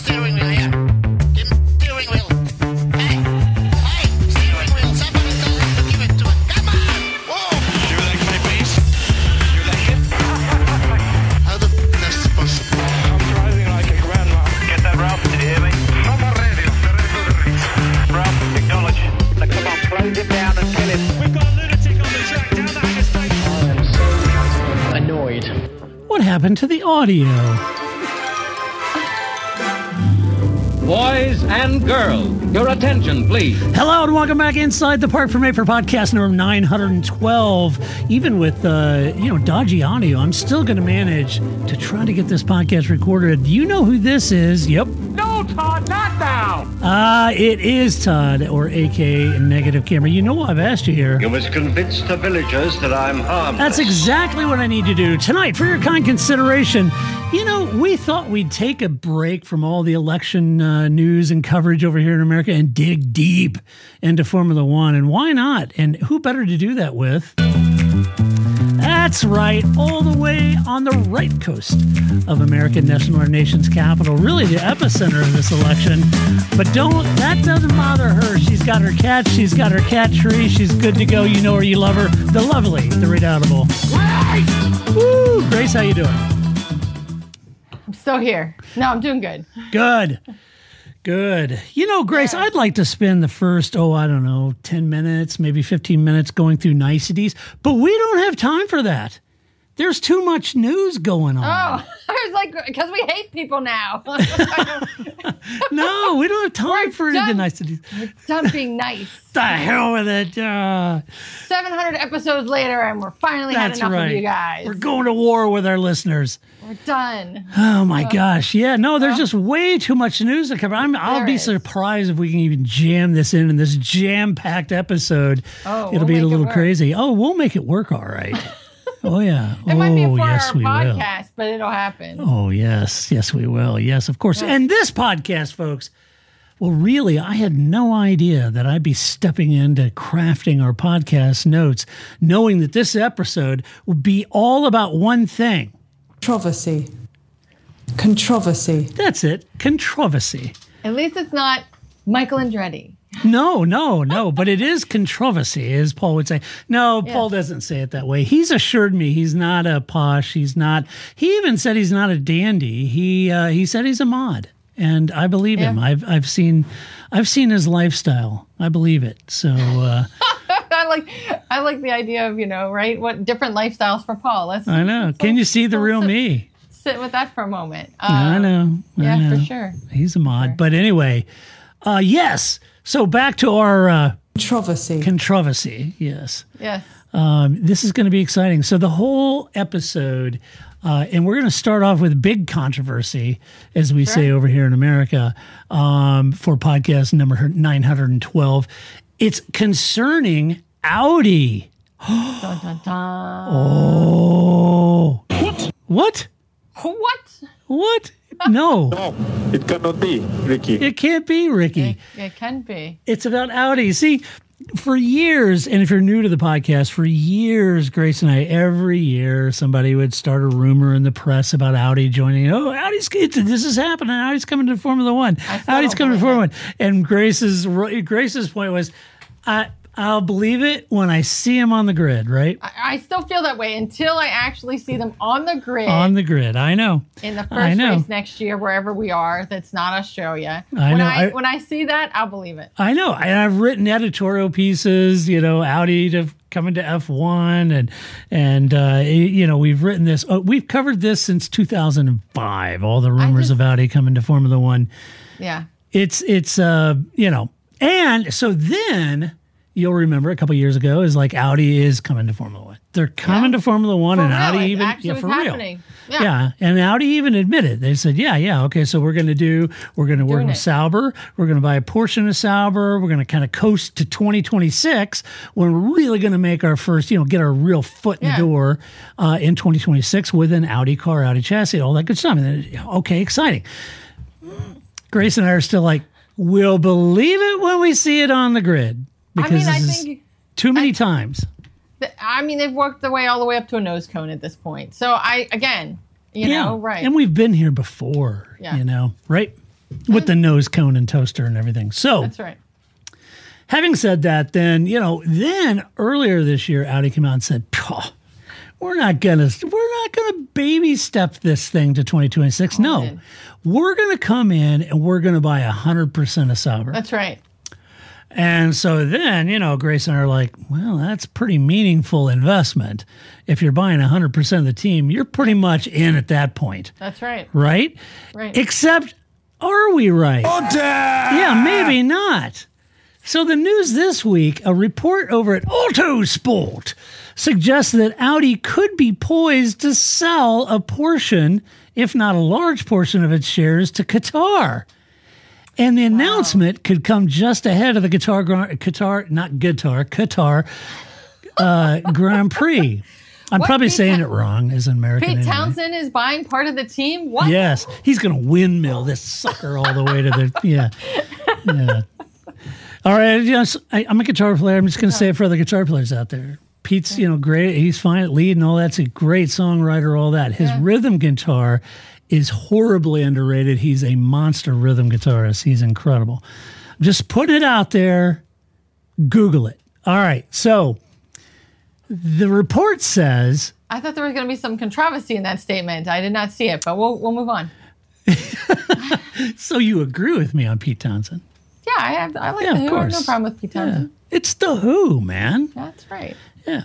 steering wheel here. Give me steering wheel. Hey, steering wheel. Somebody tell him to give it to him. Come on. Whoa. You like my bass? You like it? How the that's possible? I'm driving like a grandma. Get that, Ralph? Did you hear me? I'm on radio. Ralph, acknowledge. Now, come on, close it down and kill it. We've got a lunatic on the track down the hangar station. I am so annoyed. What happened to the audio? Boys and girls, your attention, please. Hello and welcome back inside the Park from April podcast number 912. Even with dodgy audio, I'm still going to manage to try to get this podcast recorded. You know who this is? Yep. No, Todd, not now. It is Todd, or AK Negative Camera. You know what I've asked you here. You must convince the villagers that I'm harmless. That's exactly what I need to do tonight for your kind consideration. You know, we thought we'd take a break from all the election news and coverage over here in America and dig deep into Formula One. And why not? And who better to do that with? That's right, all the way on the right coast of America, nestled in our nation's capital, really the epicenter of this election. But that doesn't bother her. She's got her cat, she's got her cat tree, she's good to go. You know her, you love her. The lovely, the redoubtable. Woo! Grace, how you doing? I'm still here. No, I'm doing good. Good. You know, Grace, I'd like to spend the first, 10 minutes, maybe 15 minutes going through niceties, but we don't have time for that. There's too much news going on. Oh, I was like, because we hate people now. No, we don't have time for the niceties. We're done being nice. The hell with it. 700 episodes later, and we're finally had enough of you guys. We're going to war with our listeners. We're done. Oh, my gosh. Yeah, no, there's just way too much news to cover. I'll be surprised if we can even jam this in this jam-packed episode. It'll be a little crazy. Oh, we'll make it work all right. Oh, yeah. It might be a 4-hour yes, we podcast, will. but it'll happen. Oh, yes. Yes, we will. Yes, of course. And this podcast, folks, well, really, I had no idea that I'd be stepping into crafting our podcast notes, knowing that this episode would be all about one thing. Controversy. That's it. Controversy. At least it's not Michael Andretti. No, but it is controversy, as Paul would say. No, Paul doesn't say it that way. He's assured me he's not a posh. He even said he's not a dandy. He said he's a mod, and I believe him. I've seen his lifestyle. I believe it. So I like the idea of, right? What different lifestyles for Paul. I know. Can you see the real me? Sit with that for a moment. I know. For sure. He's a mod. Sure. But anyway, yes. So back to our controversy. Yes. Yes. This is going to be exciting. So the whole episode, and we're going to start off with big controversy, as we say over here in America, for podcast number 912. It's concerning Audi. Dun, dun, dun. Oh. What? What? No. No, it cannot be, Ricky. It can't be, Ricky. It can be. It's about Audi. See, for years, and if you're new to the podcast, for years, Grace and I, every year, somebody would start a rumor in the press about Audi joining. Oh, this is happening. Audi's coming to Formula One. Audi's coming to Formula One. And Grace's point was, I'll believe it when I see them on the grid, right? I still feel that way until I actually see them on the grid. On the grid, I know. In the first race next year, wherever we are, that's not Australia. When I see that, I'll believe it. I know. And I've written editorial pieces, Audi coming to F1, and we've written this. We've covered this since 2005. All the rumors of Audi coming to Formula One. Yeah. It's and so then. You'll remember a couple of years ago is like Audi is coming to Formula One. They're coming to Formula One, and Audi even for real. Yeah, and Audi even admitted. They said, okay, so we're going to work with Sauber. We're going to buy a portion of Sauber. We're going to kind of coast to 2026. We're really going to make our first, get our real foot in the door in 2026 with an Audi car, Audi chassis, all that good stuff. And then, okay, exciting. Grace and I are still like, we'll believe it when we see it on the grid. Because I think too many times. They've worked their way all the way up to a nose cone at this point. So right. And we've been here before, right? with the nose cone and toaster and everything. So that's right. Having said that, then earlier this year, Audi came out and said, we're not gonna baby step this thing to 2026. No, we're gonna come in and we're gonna buy 100% of Sauber. That's right. And so then, Grace and I are like, well, that's pretty meaningful investment. If you're buying 100% of the team, you're pretty much in at that point. That's right. Right? Right. Except, are we right? Yeah, maybe not. So the news this week, a report over at Autosport suggests that Audi could be poised to sell a portion, if not a large portion of its shares to Qatar. And the announcement could come just ahead of the Qatar Grand Prix. I'm probably saying it wrong as an American. Pete anyway. Townsend is buying part of the team? What? Yes. He's going to windmill this sucker all the way to the... Yeah. All right. I'm a guitar player. I'm just going to say it for other guitar players out there. Pete's, great. He's fine at lead and all that. That's a great songwriter, all that. His rhythm guitar is horribly underrated. He's a monster rhythm guitarist. He's incredible. Just putting it out there. Google it. All right. So the report says... I thought there was going to be some controversy in that statement. I did not see it, but we'll move on. So you agree with me on Pete Townsend? Yeah, I like the Who. I have no problem with Pete Townsend. Yeah. It's the Who, man. That's right. Yeah.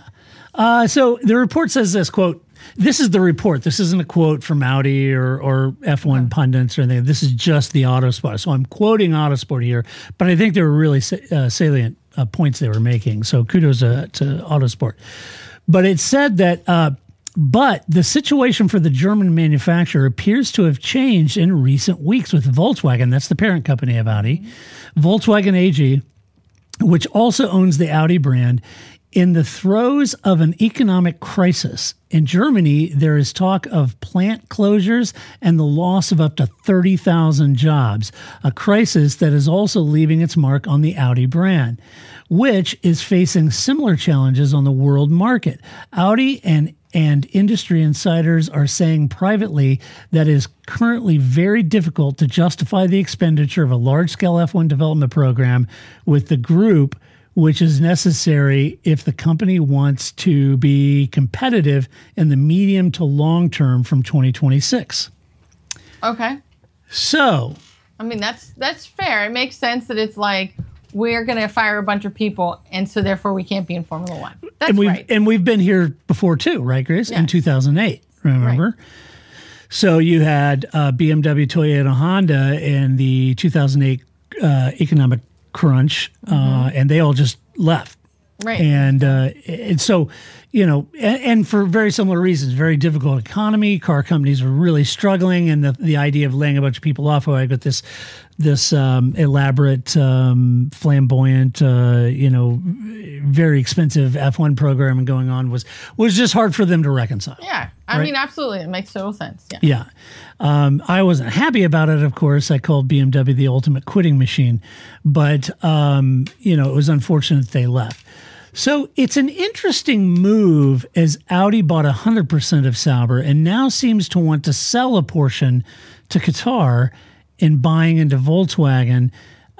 So the report says this, quote, this is the report. This isn't a quote from Audi or F1 pundits or anything. This is just the Autosport. So I'm quoting Autosport here, but I think they were really salient points they were making. So kudos to Autosport. But it said that, but the situation for the German manufacturer appears to have changed in recent weeks with Volkswagen. That's the parent company of Audi. Volkswagen AG, which also owns the Audi brand, in the throes of an economic crisis. In Germany, there is talk of plant closures and the loss of up to 30,000 jobs, a crisis that is also leaving its mark on the Audi brand, which is facing similar challenges on the world market. Audi and industry insiders are saying privately that it is currently very difficult to justify the expenditure of a large-scale F1 development program with the group, which is necessary if the company wants to be competitive in the medium to long term from 2026. Okay. So, I mean, that's fair. It makes sense that it's like, we're going to fire a bunch of people, and so therefore we can't be in Formula One. That's right. And we've been here before too, right, Grace? Yes. In 2008, remember? Right. So you had BMW, Toyota, Honda in the 2008 economic crunch, and they all just left. Right. And so, and for very similar reasons, very difficult economy, car companies were really struggling, and the idea of laying a bunch of people off, I got this elaborate, flamboyant, very expensive F1 program going on was just hard for them to reconcile. Yeah. I mean, absolutely. It makes total sense. Yeah. I wasn't happy about it, of course. I called BMW the ultimate quitting machine, but, it was unfortunate they left. So it's an interesting move as Audi bought 100% of Sauber and now seems to want to sell a portion to Qatar in buying into Volkswagen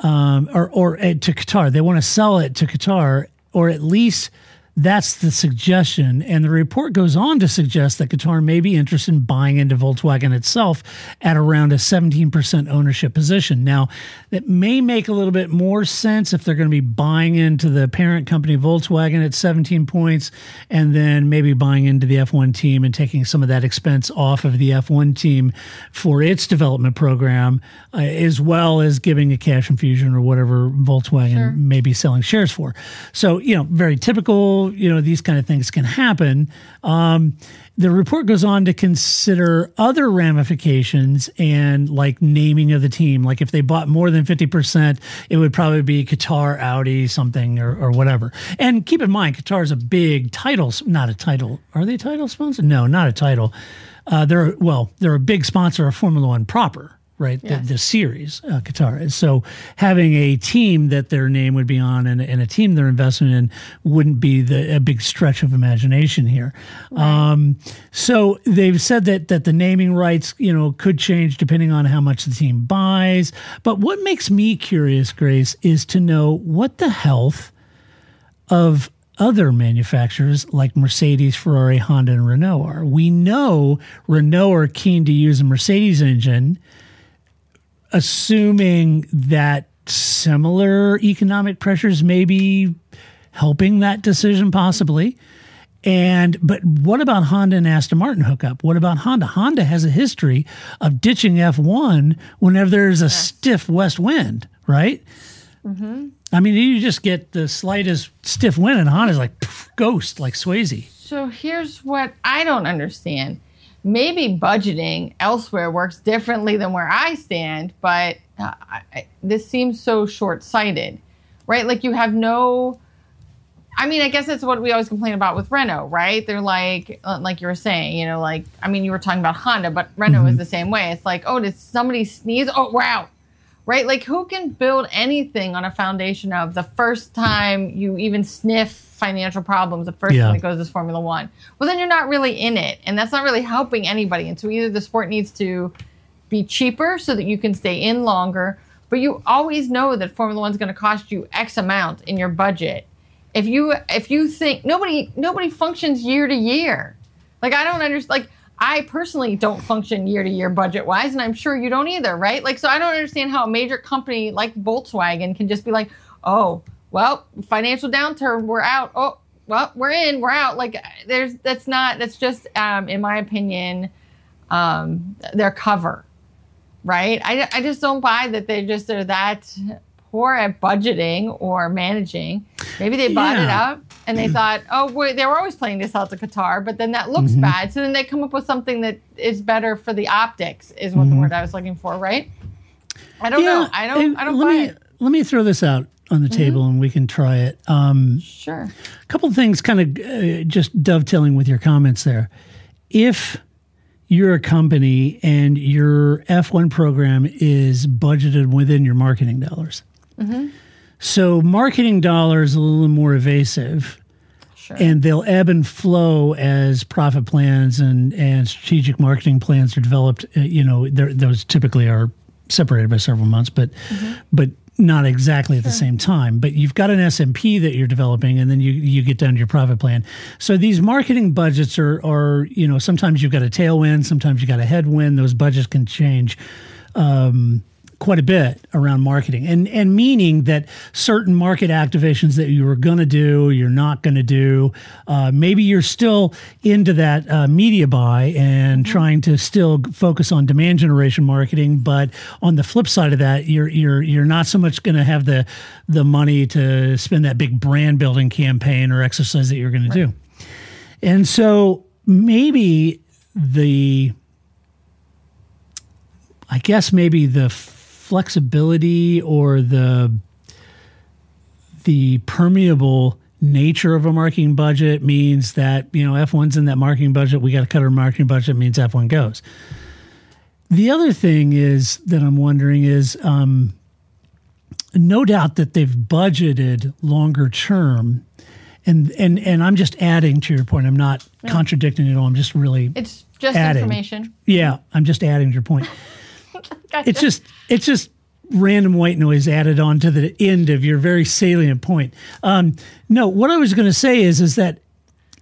or to Qatar. They want to sell it to Qatar, or at least that's the suggestion. And the report goes on to suggest that Qatar may be interested in buying into Volkswagen itself at around a 17% ownership position. Now, that may make a little bit more sense if they're going to be buying into the parent company Volkswagen at 17 points and then maybe buying into the F1 team and taking some of that expense off of the F1 team for its development program, as well as giving a cash infusion or whatever Volkswagen may be selling shares for. So, very typical. These kind of things can happen. The report goes on to consider other ramifications and like naming of the team. Like if they bought more than 50%, it would probably be Qatar, Audi, something or whatever. And keep in mind, Qatar is a big title, not a title. Are they title sponsor? No, not a title. They're a big sponsor of Formula One proper. right? Yes. The series, Qatar. And so having a team that their name would be on and a team they're investing in wouldn't be a big stretch of imagination here. Right. So they've said that the naming rights, could change depending on how much the team buys. But what makes me curious, Grace, is to know what the health of other manufacturers like Mercedes, Ferrari, Honda, and Renault are. We know Renault are keen to use a Mercedes engine, assuming that similar economic pressures may be helping that decision possibly. But what about Honda and Aston Martin hookup? What about Honda? Honda has a history of ditching F1 whenever there's a stiff west wind, right? Mm-hmm. I mean, you just get the slightest stiff wind and Honda's like ghost, like Swayze. So here's what I don't understand. Maybe budgeting elsewhere works differently than where I stand, but this seems so short-sighted, right? Like you have no... I mean, I guess that's what we always complain about with Renault, right? They're like you were saying, you were talking about Honda, but Renault is the same way. It's like, oh, did somebody sneeze? Oh, we're out, right? Like who can build anything on a foundation of the first time you even sniff financial problems, the first time it goes is Formula One? Well, then you're not really in it, and that's not really helping anybody. And so either the sport needs to be cheaper so that you can stay in longer, but you always know that Formula One's going to cost you X amount in your budget. If you think nobody functions year to year, like I don't understand. Like I personally don't function year to year budget wise, and I'm sure you don't either, right? Like so, I don't understand how a major company like Volkswagen can just be like, oh, well, financial downturn, we're out. Oh, well, we're in, we're out. Like that's just in my opinion, their cover, right? I just don't buy that they're that poor at budgeting or managing. Maybe they bought it up and they thought, oh, they were always planning to sell it to Qatar, but then that looks bad. So then they come up with something that is better for the optics, is what the word I was looking for, right? I don't know. I don't buy it. Let me throw this out on the table and we can try it. Sure. A couple of things kind of just dovetailing with your comments there. If you're a company and your F1 program is budgeted within your marketing dollars, so marketing dollars are a little more evasive, and they'll ebb and flow as profit plans and strategic marketing plans are developed. Those typically are separated by several months, but not exactly at the same time. But you've got an SMP that you're developing, and then you get down to your profit plan. So these marketing budgets are sometimes you've got a tailwind, sometimes you've got a headwind. Those budgets can change quite a bit around marketing, and meaning that certain market activations that you were going to do, you're not going to do. Maybe you're still into that media buy and trying to still focus on demand generation marketing, but on the flip side of that, you're not so much going to have the money to spend that big brand building campaign or exercise that you're going to do. And so maybe the flexibility or the permeable nature of a marketing budget means that, F1's in that marketing budget. We got to cut our marketing budget, means F1 goes. The other thing is that I'm wondering is, no doubt that they've budgeted longer term, and I'm just adding to your point. I'm not contradicting it all. I'm just really it's just adding. Information. Yeah, I'm just adding to your point. Gotcha. It's just random white noise added on to the end of your very salient point. No, what I was going to say is that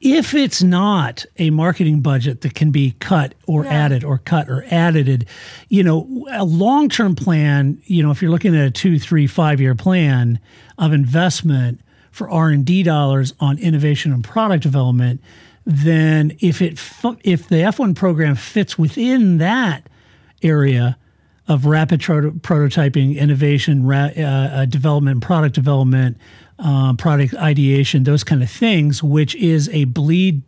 if it's not a marketing budget that can be cut or added or cut or added, a long-term plan, if you're looking at a 2, 3, 5-year plan of investment for R&D dollars on innovation and product development, then if the F1 program fits within that area of rapid prototyping, innovation, development, product development, product ideation, those kind of things, which is a bleed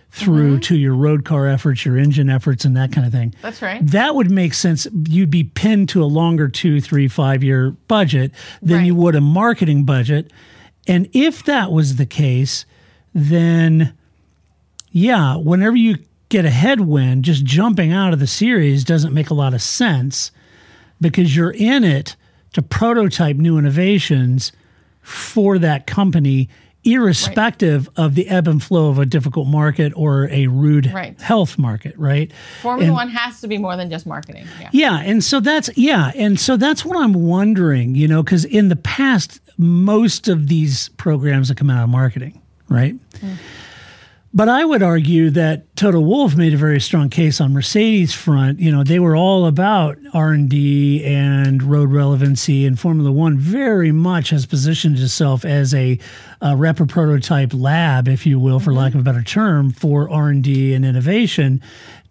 through to your road car efforts, your engine efforts, and that kind of thing. That's right. That would make sense. You'd be pinned to a longer 2, 3, 5-year budget than you would a marketing budget. And if that was the case, then whenever you get a headwind, just jumping out of the series doesn't make a lot of sense. because you're in it to prototype new innovations for that company, irrespective of the ebb and flow of a difficult market or a rude health market, right? Formula One has to be more than just marketing. And so that's what I'm wondering, because in the past, most of these programs have come out of marketing, right? But I would argue that Toto Wolff made a very strong case on Mercedes' front. They were all about R&D and road relevancy, and Formula One very much has positioned itself as a rep prototype lab, if you will, for lack of a better term, for R&D and innovation,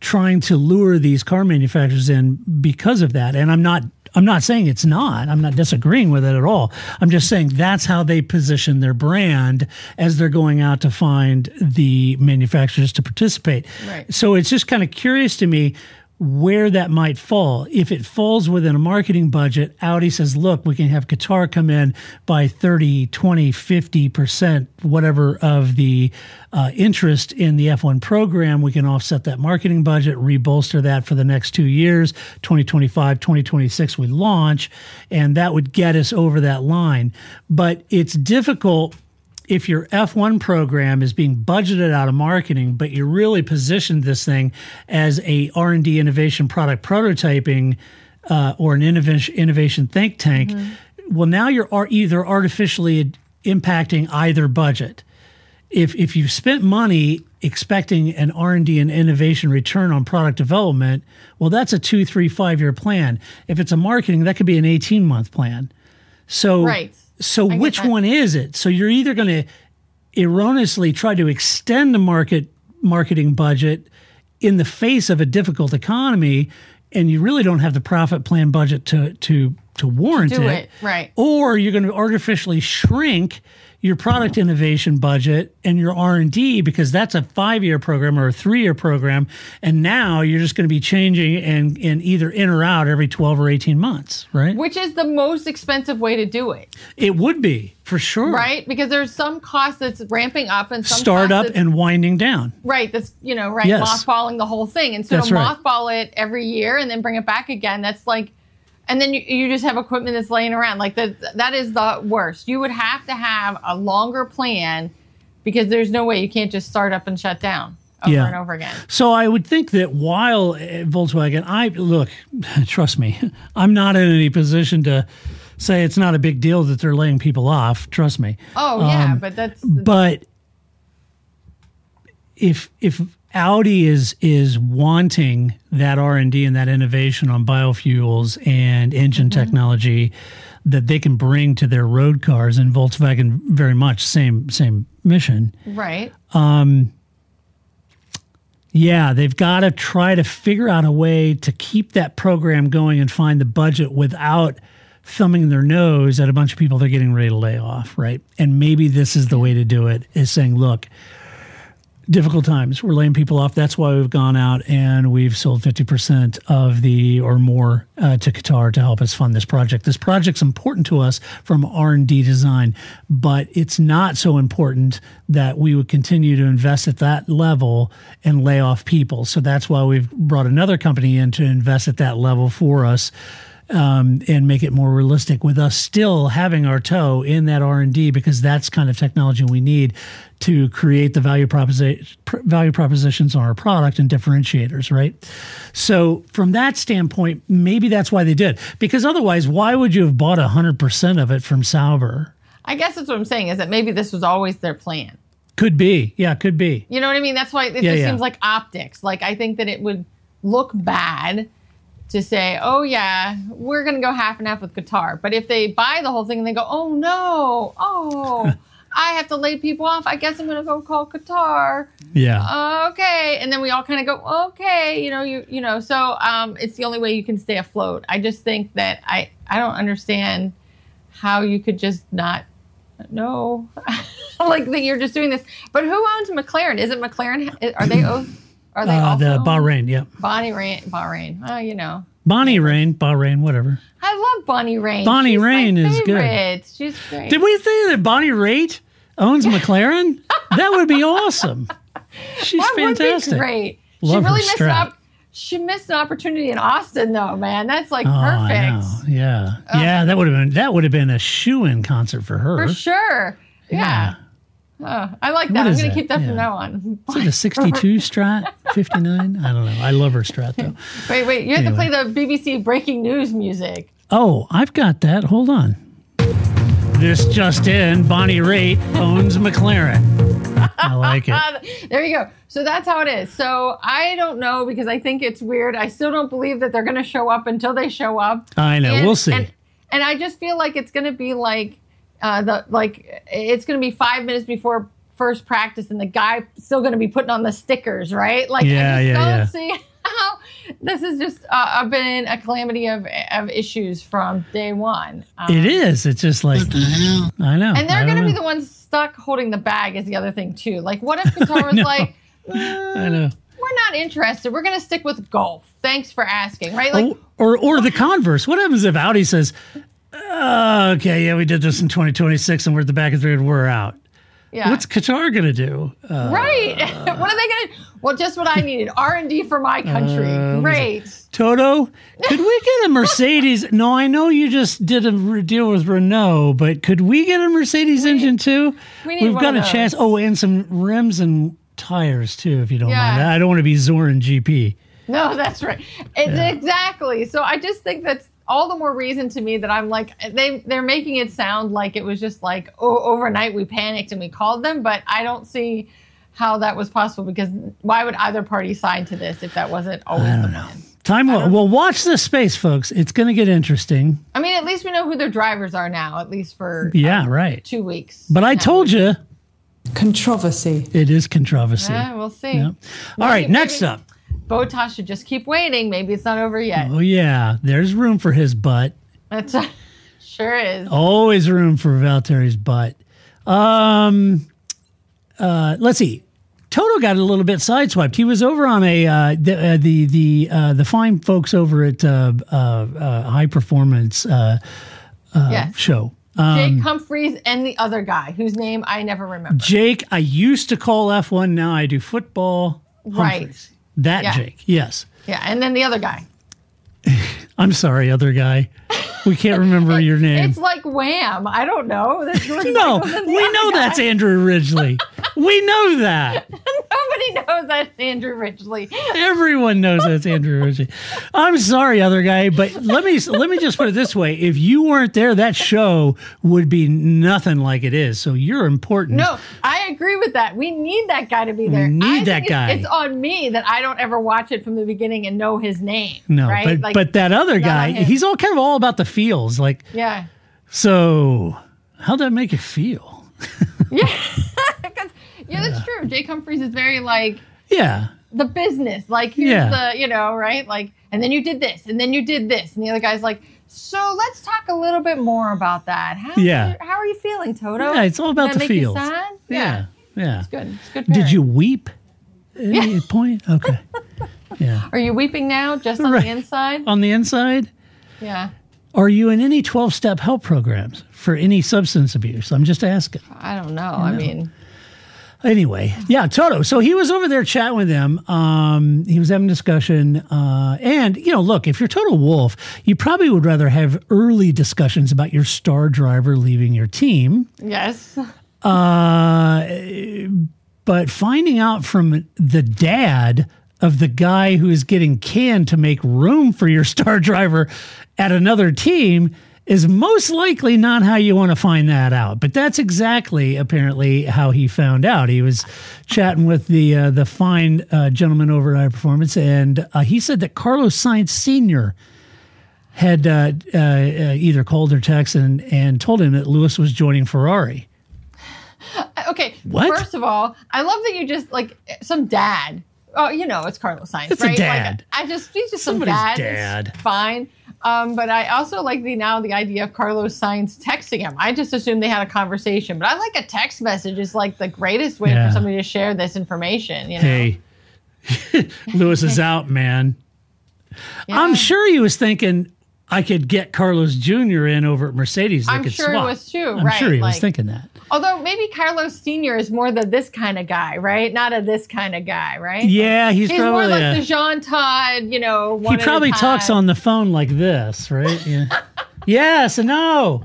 trying to lure these car manufacturers in because of that. And I'm not saying it's not. I'm not disagreeing with it at all. I'm just saying that's how they position their brand as they're going out to find the manufacturers to participate. Right. So it's just kind of curious to me where that might fall. If it falls within a marketing budget, Audi says, look, we can have Qatar come in by 30, 20, 50%, whatever of the interest in the F1 program. We can offset that marketing budget, rebolster that for the next 2 years, 2025, 2026, we launch, and that would get us over that line. But it's difficult if your F1 program is being budgeted out of marketing, but you really positioned this thing as a R&D innovation product prototyping or an innovation think tank, well, now you're either artificially impacting either budget. If you've spent money expecting an R&D and innovation return on product development, well, that's a 2, 3, 5 year plan. If it's a marketing, that could be an 18-month plan. So. Right. So which one is it? So you're either going to erroneously try to extend the marketing budget in the face of a difficult economy, and you really don't have the profit plan budget to warrant it. Right. Or you're going to artificially shrink your product innovation budget and your R&D because that's a 5-year program or a 3-year program, and now you're just going to be changing and either in or out every 12 or 18 months, right? Which is the most expensive way to do it. It would be, for sure. Right? Because there's some cost that's ramping up and some start cost up and winding down. Right. That's, right, Yes. mothballing the whole thing. And so That's to right. mothball it every year and then bring it back again, that's like, and then you just have equipment that's laying around. Like that is the worst. You would have to have a longer plan because there's no way you can't just start up and shut down over and over again. So I would think that while Volkswagen, trust me, I'm not in any position to say it's not a big deal that they're laying people off. Trust me. Oh yeah, but that's. But if Audi is wanting that R&D and that innovation on biofuels and engine technology that they can bring to their road cars, and Volkswagen very much same mission. Right. They've got to try to figure out a way to keep that program going and find the budget without thumbing their nose at a bunch of people they're getting ready to lay off, right? And maybe this is the way to do it, is saying, look, difficult times, we're laying people off. That's why we've gone out and we've sold 50% of or more to Qatar to help us fund this project. This project's important to us from R&D design, but it's not so important that we would continue to invest at that level and lay off people. So that's why we've brought another company in to invest at that level for us. And make it more realistic with us still having our toe in that R&D, because that's kind of technology we need to create the value propositions on our product and differentiators, right? So from that standpoint, maybe that's why they did. Because otherwise, why would you have bought 100% of it from Sauber? I guess that's what I'm saying, is that maybe this was always their plan. Could be. Yeah, could be. You know what I mean? That's why it just seems like optics. Like, I think that it would look bad to say, oh yeah, we're going to go half and half with Qatar. But if they buy the whole thing and they go, oh no, I have to lay people off, I guess I'm going to go call Qatar. Yeah. Okay. And then we all kind of go, okay, so it's the only way you can stay afloat. I just think that I don't understand how you could just not know, like that you're just doing this. But who owns McLaren? Is it McLaren? Are they also? The Bahrain, yeah. Bahrain. Bonnie Rain, Bahrain, whatever. I love Bonnie Rain. Bonnie She's Rain my is favorite. good. She's great. Did we say that Bonnie Raitt owns McLaren? That would be awesome. She's that fantastic. Would be great. Love she really her messed strap. up. She missed an opportunity in Austin, though, man. That's like I perfect. know. Yeah. Yeah, that would have been a shoo-in concert for her. For sure. Yeah. I like that. I'm going to keep that from now on. Is it a 62 Strat? 59? I don't know. I love her Strat, though. Wait. You have to play the BBC breaking news music. Oh, I've got that. Hold on. This just in, Bonnie Raitt owns McLaren. I like it. There you go. So that's how it is. So I don't know because I think it's weird. I still don't believe that they're going to show up until they show up. I know. We'll see. And I just feel like it's going to be like it's going to be 5 minutes before first practice, and the guy still going to be putting on the stickers, right? Like I just don't see how this has just been a calamity of issues from day one. It is. It's just like I know. And they're going to be the ones stuck holding the bag is the other thing too. Like, what if Qatar was like, I know. We're not interested. We're going to stick with golf. Thanks for asking, right? Like, or the converse. What happens if Audi says, okay, yeah, we did this in 2026 and we're at the back of the grid, we're out. Yeah. What's Qatar going to do? Right. What are they going to do? Well, just what I needed. R&D for my country. Great. Toto, could we get a Mercedes? No, I know you just did a deal with Renault, but could we get a Mercedes engine too? We've got a chance. Oh, and some rims and tires too, if you don't mind. I don't want to be Zoran GP. No, that's right. Exactly. So I just think that's all the more reason to me that I'm like, they're making it sound like it was just like, overnight we panicked and we called them, but I don't see how that was possible because why would either party sign to this if that wasn't always the plan? Well, watch this space, folks. It's going to get interesting. I mean, at least we know who their drivers are now, at least for 2 weeks. But I told you. Controversy. It is controversy. Yeah, we'll see. Yep. All right, next up. Bottas should just keep waiting. Maybe it's not over yet. Oh, yeah. There's room for his butt. That's sure is. Always room for Valtteri's butt. Let's see. Toto got a little bit sideswiped. He was over on the fine folks over at High Performance show. Jake Humphreys and the other guy whose name I never remember. Jake, I used to call F1. Now I do football. Right. Humphreys. That Jake, yes. Yeah, and then the other guy. I'm sorry, other guy. We can't remember your name. It's like Wham. I don't know. No, we know that's Andrew Ridgely. We know that. Nobody knows that's Andrew Ridgely. Everyone knows that's Andrew Ridgely. I'm sorry, other guy, but let me just put it this way: if you weren't there, that show would be nothing like it is. So you're important. No, I agree with that. We need that guy to be there. We need that guy. It's on me that I don't ever watch it from the beginning and know his name. No, right? but that other guy, he's all kind of all about the feels. Like, yeah. So how'd that make you feel? Yeah. That's true. Jake Humphreys is very like the business. Like here's the right? Like, and then you did this, and then you did this, and the other guy's like, so let's talk a little bit more about that. How are you feeling, Toto? Yeah, it's all about the feels. You sad? Yeah. It's good. It's good. Did you weep at any point? Okay. Yeah. Are you weeping now, just on the inside? On the inside? Yeah. Are you in any 12-step help programs for any substance abuse? I'm just asking. I don't know. I mean. Anyway, Toto. So he was over there chatting with them. He was having a discussion. And, look, if you're Toto Wolff, you probably would rather have early discussions about your star driver leaving your team. Yes. But finding out from the dad of the guy who is getting canned to make room for your star driver at another team is most likely not how you want to find that out. But that's exactly, apparently, how he found out. He was chatting with the fine gentleman over at High Performance, and he said that Carlos Sainz Sr. had either called or texted and told him that Lewis was joining Ferrari. Okay, what? First of all, I love that you just, like, some dad. Oh, it's Carlos Sainz, it's right? A dad. Like, he's just Somebody's some dad. It's fine. But I also like the idea of Carlos Sainz texting him. I just assumed they had a conversation, but I like a text message is like the greatest way for somebody to share this information. Hey, Lewis is out, man. Yeah. I'm sure he was thinking, I could get Carlos Jr. in over at Mercedes. I'm could sure swap. it was too, I'm right? sure he was thinking that. Although maybe Carlos Sr. is more this kind of guy, right? Not this kind of guy, right? Yeah, he's probably more like the Jean Todt, he probably talks on the phone like this, right? Yeah. Yes and no.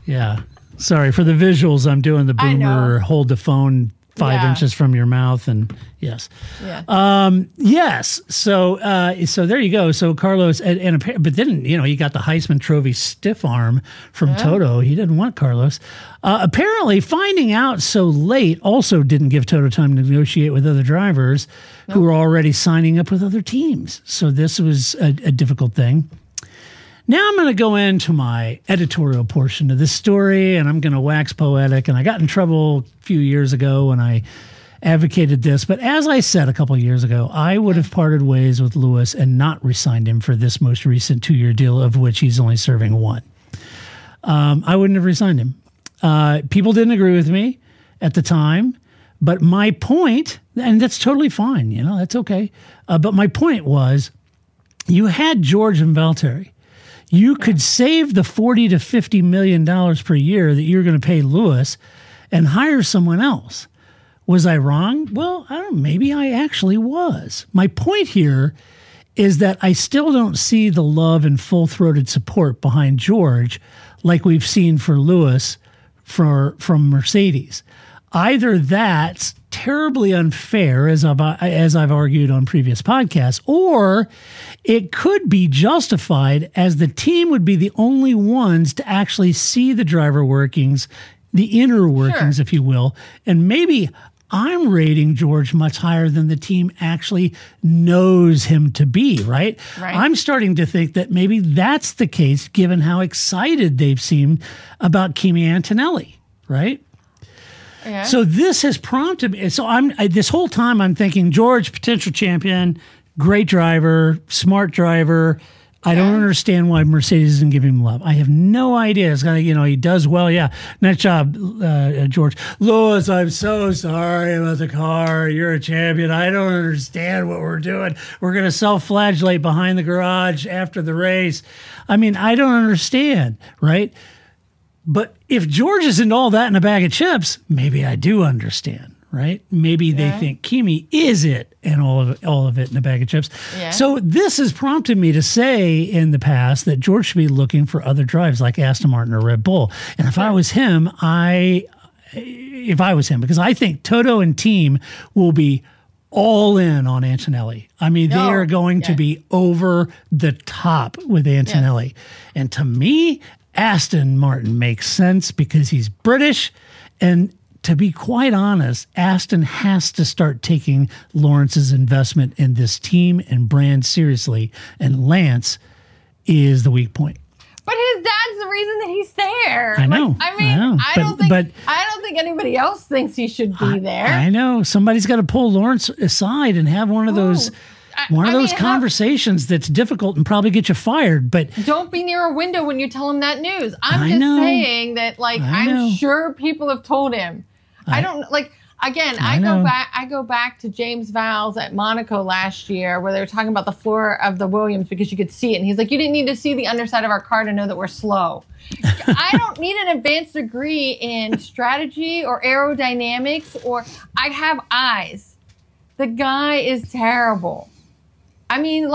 Yeah. Sorry for the visuals. I'm doing the boomer hold the phone 5 inches from your mouth, and yes. Yeah. Yes. So there you go. So Carlos, but then, he got the Heisman Trophy stiff arm from Toto. He didn't want Carlos. Apparently, finding out so late also didn't give Toto time to negotiate with other drivers who were already signing up with other teams. So this was a difficult thing. Now I'm going to go into my editorial portion of this story, and I'm going to wax poetic. And I got in trouble a few years ago when I advocated this. But as I said a couple of years ago, I would have parted ways with Lewis and not re-signed him for this most recent 2-year deal, of which he's only serving 1. I wouldn't have re-signed him. People didn't agree with me at the time. But my point, and that's totally fine, that's okay. But my point was, you had George and Valtteri. You could save the $40 to $50 million per year that you're going to pay Lewis and hire someone else. Was I wrong? Well, I don't know. Maybe I actually was. My point here is that I still don't see the love and full-throated support behind George like we've seen for Lewis from Mercedes. Either that's terribly unfair, as I've argued on previous podcasts, or it could be justified, as the team would be the only ones to actually see the driver workings, the inner workings, if you will, and maybe I'm rating George much higher than the team actually knows him to be, right? I'm starting to think that maybe that's the case, given how excited they've seemed about Kimi Antonelli, right? Yeah. So this has prompted me. So this whole time I'm thinking George, potential champion, great driver, smart driver. I don't understand why Mercedes isn't giving him love. I have no idea. It's kind of, he does well. Yeah. Nice job, George. Lewis, I'm so sorry about the car. You're a champion. I don't understand what we're doing. We're going to self-flagellate behind the garage after the race. I mean, I don't understand, right? But if George isn't all that in a bag of chips, maybe I do understand, right? Maybe they think Kimi is it and all of it in a bag of chips. Yeah. So this has prompted me to say in the past that George should be looking for other drives like Aston Martin or Red Bull. And if I was him, because I think Toto and team will be all in on Antonelli. I mean, they are going to be over the top with Antonelli. And to me, Aston Martin makes sense because he's British. And to be quite honest, Aston has to start taking Lawrence's investment in this team and brand seriously. And Lance is the weak point. But his dad's the reason that he's there. I know. I don't think anybody else thinks he should be there. I know. Somebody's got to pull Lawrence aside and have one of those conversations that's difficult and probably get you fired. But don't be near a window when you tell him that news. I'm just saying that, I'm sure people have told him. I go back to James Vowles at Monaco last year, where they were talking about the floor of the Williams because you could see it. And he's like, you didn't need to see the underside of our car to know that we're slow. I don't need an advanced degree in strategy or aerodynamics, or I have eyes. The guy is terrible. I mean,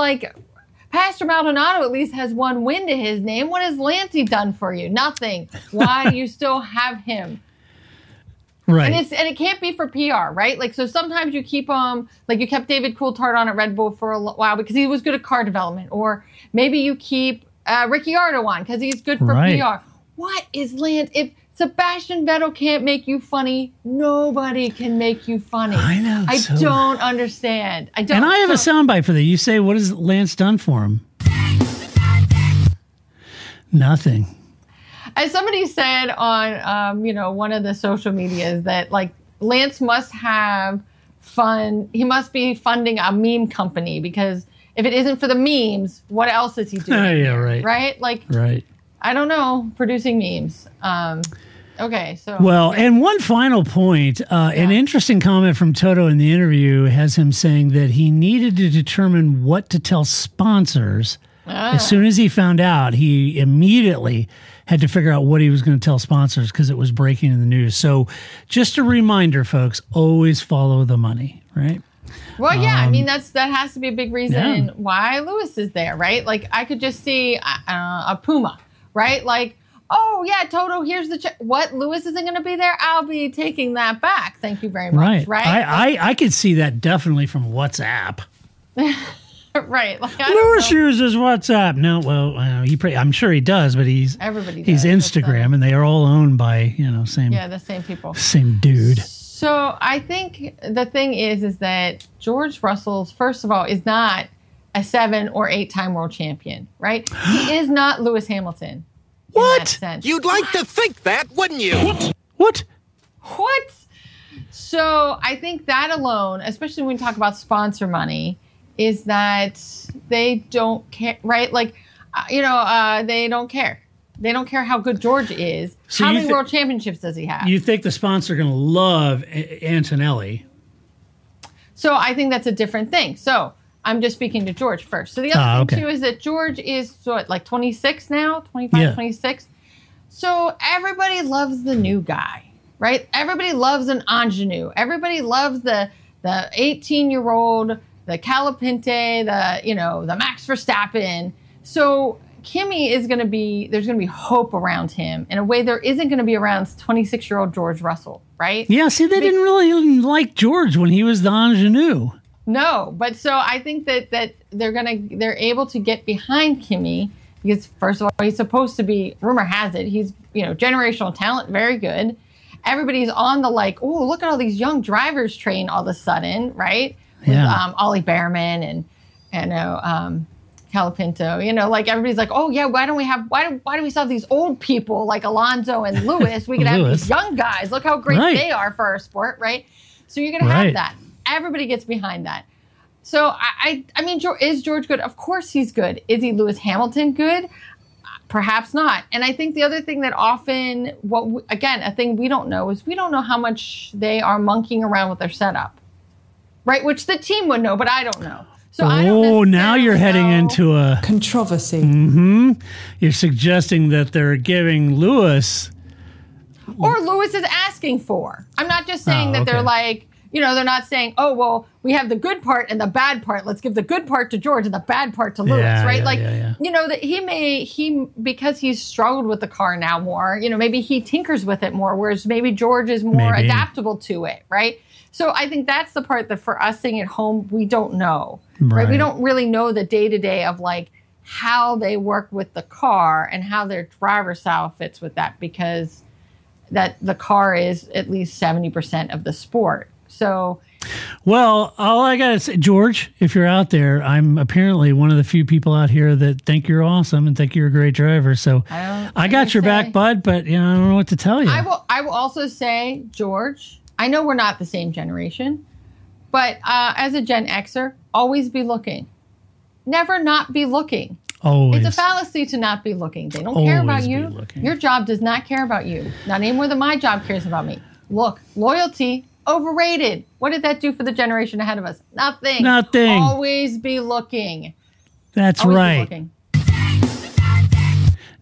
Pastor Maldonado at least has one win to his name. What has Lancey done for you? Nothing. Why do you still have him? Right. And it can't be for PR, right? So sometimes you keep you kept David Coulthard on at Red Bull for a while because he was good at car development, or maybe you keep Ricciardo on because he's good for PR. What is Lance? If Sebastian Vettel can't make you funny, nobody can make you funny. I know. I don't understand. I don't. And I have a soundbite for that. You say, what has Lance done for him? Nothing. As somebody said on, one of the social medias, that Lance must have fun. He must be funding a meme company, because if it isn't for the memes, what else is he doing? Yeah, right. Right? Right. I don't know, producing memes. Okay, so. Well, and one final point, an interesting comment from Toto in the interview has him saying that he needed to determine what to tell sponsors As soon as he found out, he immediately had to figure out what he was going to tell sponsors because it was breaking in the news. So just a reminder, folks, always follow the money, right? Well, yeah, I mean, that has to be a big reason why Lewis is there, right? Like, I could just see a Puma, right? Like, oh, yeah, Toto, here's the check. What? Lewis isn't going to be there? I'll be taking that back. Thank you very much, right? I could see that definitely from WhatsApp. Right. Like, Lewis uses WhatsApp. No, well, I'm sure he does, but he's Instagram, and they are all owned by, the same people. Same dude. So I think the thing is that George Russell, first of all, is not a 7 or 8-time world champion, right? He is not Lewis Hamilton. What? You'd like to think that, wouldn't you? What? So I think that alone, especially when we talk about sponsor money, is that they don't care, right? Like, they don't care. They don't care how good George is. So how many world championships does he have? You think the sponsor are going to love Antonelli? So I think that's a different thing. So I'm just speaking to George first. So the other thing, too, is that George is, like 26 now? 25, 26? So everybody loves the new guy, right? Everybody loves an ingenue. Everybody loves the 18-year-old, the Calapinte, the Max Verstappen. So Kimi is going to be, there's going to be hope around him in a way there isn't going to be around 26-year-old George Russell, right? Yeah, see, they didn't really like George when he was the ingenue. No, but so I think that they're able to get behind Kimi because, first of all, he's supposed to be, rumor has it, he's, generational talent, very good. Everybody's on the oh, look at all these young drivers train all of a sudden, right? With Ollie Behrman and Calapinto, like everybody's like, oh yeah, why do we still have these old people like Alonso and Lewis? We could have these young guys. Look how great they are for our sport, right? So you're gonna have that. Everybody gets behind that. So I mean, is George good? Of course he's good. Is he Lewis Hamilton good? Perhaps not. And I think the other thing that often, a thing we don't know is we don't know how much they are monkeying around with their setup, right? Which the team would know, but I don't know. So now you're heading into a controversy. Mm-hmm. You're suggesting that they're giving Lewis, or Lewis is asking for. I'm not just saying that they're like, they're not saying, oh, well, we have the good part and the bad part. Let's give the good part to George and the bad part to Lewis, right? That he because he's struggled with the car now more, maybe he tinkers with it more, whereas maybe George is more adaptable to it, right? So I think that's the part that for us sitting at home, we don't know, right? We don't really know the day-to-day of like how they work with the car and how their driver style fits with that, because that the car is at least 70% of the sport. So, well, all I got to say, George, if you're out there, I'm apparently one of the few people out here that think you're awesome and think you're a great driver. So I got your back, bud, but I don't know what to tell you. I will also say, George, I know we're not the same generation, but as a Gen Xer, always be looking. Never not be looking. Always. It's a fallacy to not be looking. They don't care about you. Your job does not care about you. Not any more than my job cares about me. Look, loyalty, overrated. What did that do for the generation ahead of us? Nothing. Always be looking. That's right. Be looking.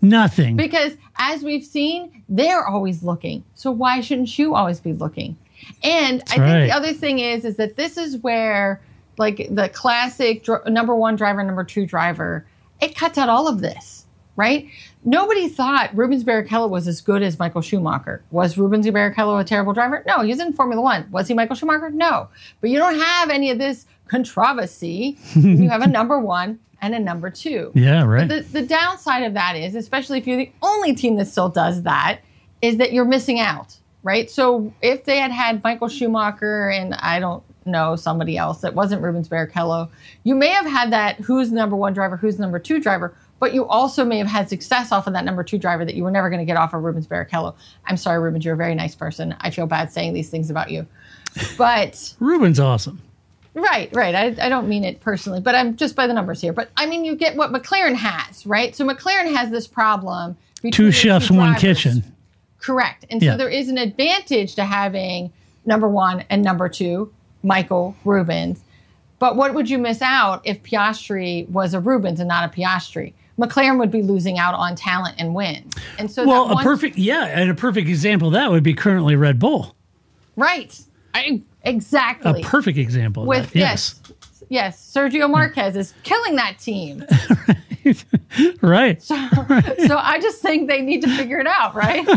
Nothing. Because as we've seen, they're always looking. So why shouldn't you always be looking? And I think the other thing is that this is where, like, the classic number one driver, number two driver, it cuts out all of this, right? Nobody thought Rubens Barrichello was as good as Michael Schumacher. Was Rubens Barrichello a terrible driver? No, he was in Formula One. Was he Michael Schumacher? No. But you don't have any of this controversy. You have a number one and a number two. Yeah, right. But the downside of that is, especially if you're the only team that still does that, is that you're missing out, right? So if they had Michael Schumacher and I don't know, somebody else that wasn't Rubens Barrichello, you may have had that who's the number one driver, who's the number two driver, but you also may have had success off of that number two driver that you were never going to get off of Rubens Barrichello. I'm sorry, Rubens, you're a very nice person. I feel bad saying these things about you. But Rubens awesome. Right. I don't mean it personally, but I'm just by the numbers here. But I mean, you get what McLaren has, right? So McLaren has this problem. Two chefs, one kitchen. Correct. And so there is an advantage to having number one and number two, Michael Rubens. But what would you miss out if Piastri was a Rubens and not a Piastri? McLaren would be losing out on talent and wins. And so, a perfect example of that would be currently Red Bull. Right. Exactly. A perfect example of that. Yes. Sergio Marquez is killing that team. Right. So I just think they need to figure it out, right?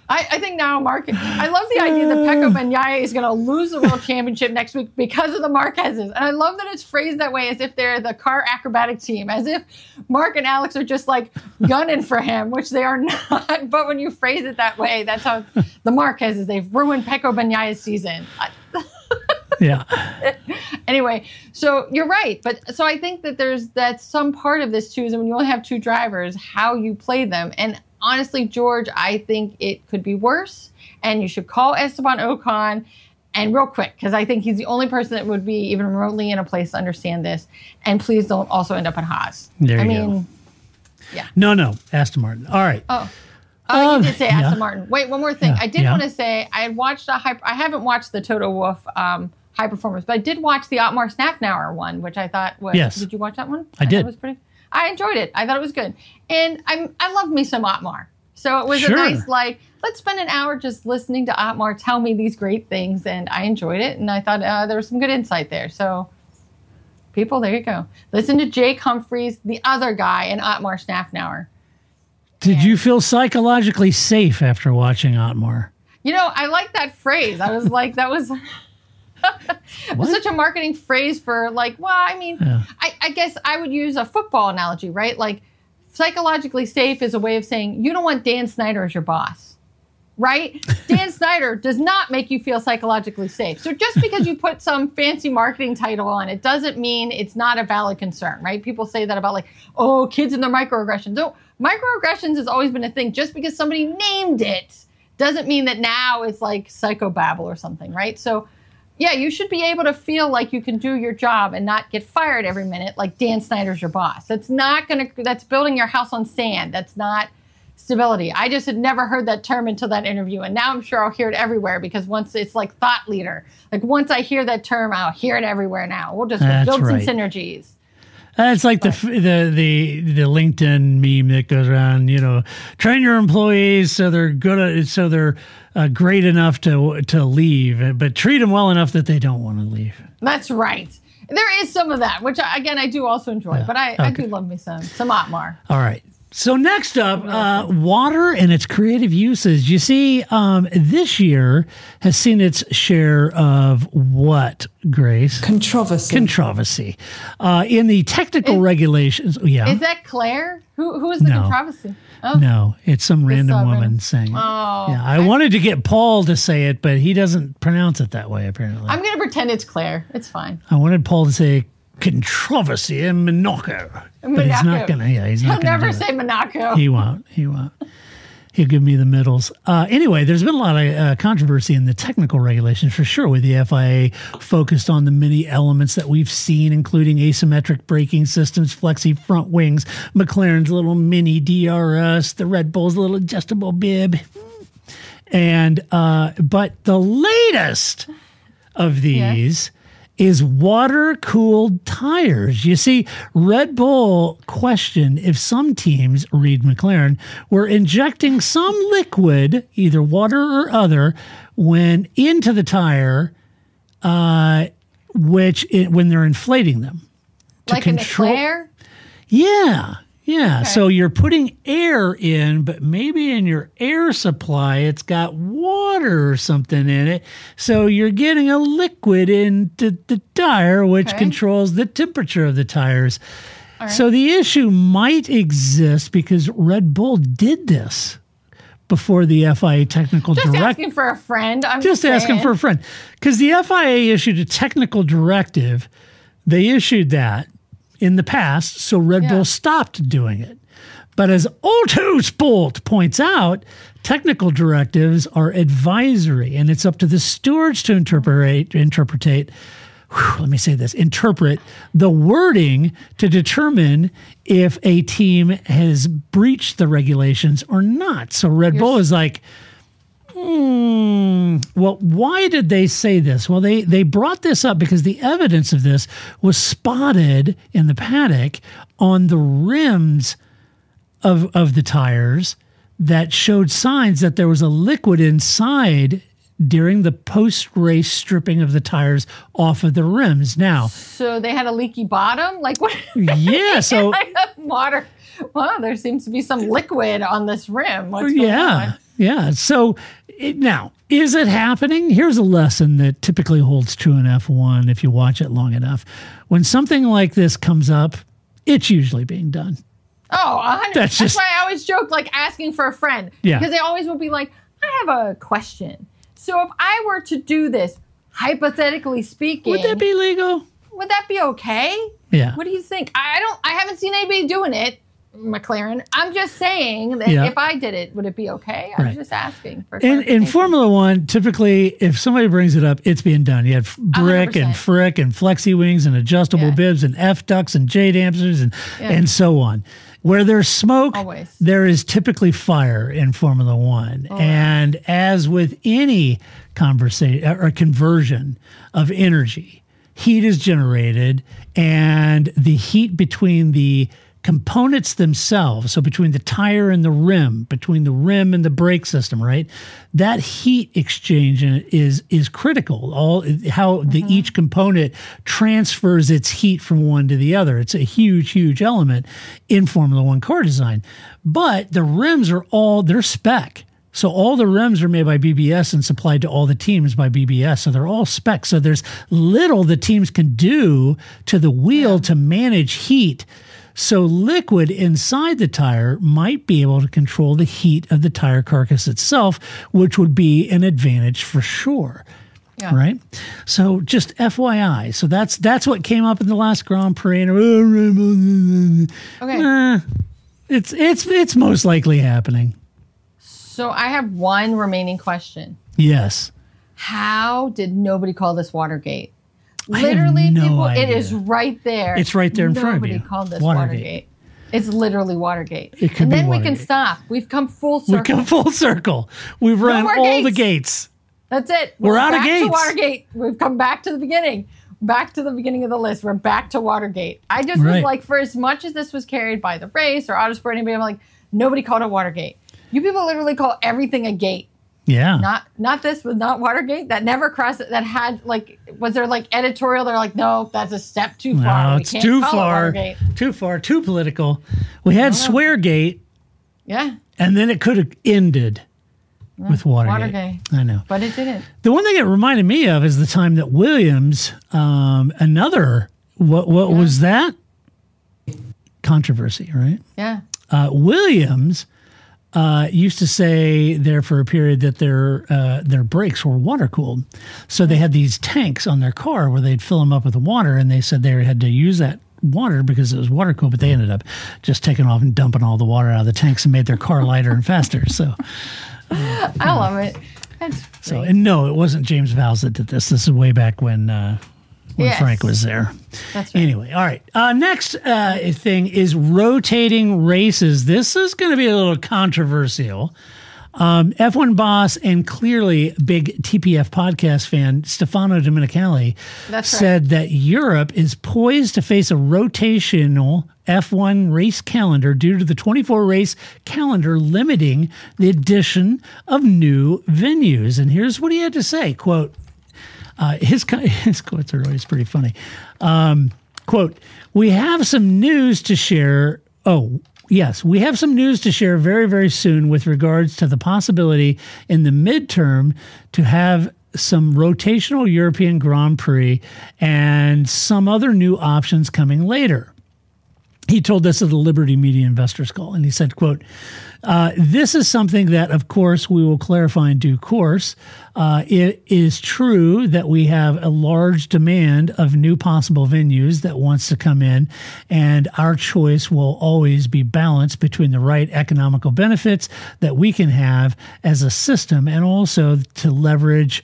I think now I love the idea that Pecco Bagnaia is going to lose the world championship next week because of the Marquezes. And I love that it's phrased that way, as if they're the car acrobatic team, as if Mark and Alex are just like gunning for him, which they are not. But when you phrase it that way, that's how the Marquezes, they've ruined Pecco Bagnaia's season. Yeah. Anyway, so you're right. But so I think that that's some part of this too, is when you only have two drivers, how you play them. And honestly, George, I think it could be worse, and you should call Esteban Ocon, and real quick, because I think he's the only person that would be even remotely in a place to understand this. And please don't also end up at Haas. There you go. Yeah. No, Aston Martin. All right. You did say Aston Martin. Wait, one more thing. Yeah. I did want to say I had watched I haven't watched the Toto Wolff High Performance, but I did watch the Otmar Snafnauer one, which I thought was. Yes. Did you watch that one? I did. It was pretty. I enjoyed it. I thought it was good. And I love me some Otmar. So it was Sure. a nice, let's spend an hour just listening to Otmar tell me these great things. And I enjoyed it. And I thought there was some good insight there. So people, there you go. Listen to Jake Humphreys, the other guy, and Otmar Snafnauer. Did you feel psychologically safe after watching Otmar? I like that phrase. I was like, that was... It's such a marketing phrase for I guess I would use a football analogy, right? Like psychologically safe is a way of saying you don't want Dan Snyder as your boss, right? Dan Snyder does not make you feel psychologically safe. So just because you put some fancy marketing title on it doesn't mean it's not a valid concern, right? People say that about kids and their microaggressions. So microaggressions has always been a thing. Just because somebody named it doesn't mean that now it's like psychobabble or something, right? So yeah, you should be able to feel like you can do your job and not get fired every minute like Dan Snyder's your boss. That's building your house on sand. That's not stability. I just had never heard that term until that interview. And now I'm sure I'll hear it everywhere because once it's like thought leader. Like once I hear that term, I'll hear it everywhere now. We'll just build some synergies. It's like the LinkedIn meme that goes around, train your employees so they're great enough to leave, but treat them well enough that they don't want to leave. That's right. There is some of that, which I do also enjoy, but I do love me some Otmar. All right. So next up, water and its creative uses. You see, this year has seen its share of what, Grace? Controversy. In the technical regulations. Yeah. Is that Claire? Who is the controversy? Oh. No, it's some random woman saying it. Oh. Yeah, I wanted to get Paul to say it, but he doesn't pronounce it that way, apparently. I'm going to pretend it's Claire. It's fine. I wanted Paul to say controversy in Monaco. But he's not going to. Yeah, he's not going to. He'll never say Monaco. He won't. He'll give me the middles. Anyway, there's been a lot of controversy in the technical regulations for sure, with the FIA focused on the many elements that we've seen, including asymmetric braking systems, flexi front wings, McLaren's little mini DRS, the Red Bull's little adjustable bib. And but the latest of these is water-cooled tires. You see, Red Bull questioned if some teams, read McLaren, were injecting some liquid, either water or other, when into the tire, when they're inflating them. Like an eclair? Yeah. Okay. So you're putting air in, but maybe in your air supply, it's got water or something in it. So you're getting a liquid into the tire, which controls the temperature of the tires. Right. So the issue might exist because Red Bull did this before the FIA technical directive. Just asking for a friend. Just asking for a friend. Because the FIA issued a technical directive. They issued that in the past, so Red Bull stopped doing it. But as Autosport points out, technical directives are advisory, and it's up to the stewards to interpret the wording to determine if a team has breached the regulations or not. So Red Bull is like, Well, why did they say this? Well, they brought this up because the evidence of this was spotted in the paddock on the rims of the tires that showed signs that there was a liquid inside during the post-race stripping of the tires off of the rims. Now, so they had a leaky bottom? Like what? Yeah, so like water. Well, there seems to be some liquid on this rim. What's going on? Yeah. So now, is it happening? Here's a lesson that typically holds true in F1 if you watch it long enough. When something like this comes up, it's usually being done. Oh, that's why I always joke, like asking for a friend. Yeah. Because they always will be like, I have a question. So if I were to do this, hypothetically speaking, would that be legal? Would that be okay? Yeah. What do you think? I haven't seen anybody doing it, McLaren. I'm just saying that if I did it, would it be okay? I'm just asking for in Formula One, typically, if somebody brings it up, it's being done. You have brick 100%. And frick and flexi wings and adjustable bibs and F ducts and J dampers and so on. Where there's smoke, there is typically fire in Formula One. And as with any conversation or conversion of energy, heat is generated, and the heat between the components themselves, so between the tire and the rim, between the rim and the brake system, right? That heat exchange is critical. How each component transfers its heat from one to the other. It's a huge element in Formula One car design. But the rims are they're spec. So all the rims are made by BBS and supplied to all the teams by BBS. So they're all spec. So there's little the teams can do to the wheel to manage heat. So liquid inside the tire might be able to control the heat of the tire carcass itself, which would be an advantage for sure. Yeah. Right? So just FYI. So that's what came up in the last Grand Prix. Okay. It's most likely happening. So I have one remaining question. Yes. How did nobody call this Watergate? Literally, it is right there. It's right there in front of you. Nobody called this Watergate. It's literally Watergate. It could and be then Watergate. We can stop. We've come full circle. We've run all the gates. That's it. We're out of gates. Back to Watergate. We've come back to the beginning. Back to the beginning of the list. We're back to Watergate. I just was like, for as much as this was carried by the race or Autosport, anybody, I'm like, nobody called it Watergate. You people literally call everything a gate. Yeah. Not this, was not Watergate. That never crossed it. That had was there editorial? They're like, no, that's a step too far. No, it's too far. Too far. Too political. We had Sweargate. Yeah. And then it could have ended with Watergate. I know. But it didn't. The one thing it reminded me of is the time that Williams, what was that? Controversy, right? Yeah. Williams used to say there for a period that their brakes were water cooled, so they had these tanks on their car where they'd fill them up with water, and they said they had to use that water because it was water cooled, but they ended up just taking off and dumping all the water out of the tanks and made their car lighter and faster. So I love it. And no, it wasn't James Vowles that did this. This is way back when Frank was there. That's right. Anyway, all right. Next thing is rotating races. This is going to be a little controversial. F1 boss and clearly big TPF podcast fan Stefano Domenicali said that Europe is poised to face a rotational F1 race calendar due to the 24-race calendar limiting the addition of new venues. And here's what he had to say, quote, his quotes are always pretty funny. Quote, we have some news to share. Oh, yes, we have some news to share very, very soon with regards to the possibility in the midterm to have some rotational European Grand Prix and some other new options coming later. He told this at the Liberty Media Investors Call, and he said, quote, this is something that, of course, we will clarify in due course. It is true that we have a large demand of new possible venues that wants to come in, and our choice will always be balanced between the right economical benefits that we can have as a system and also to leverage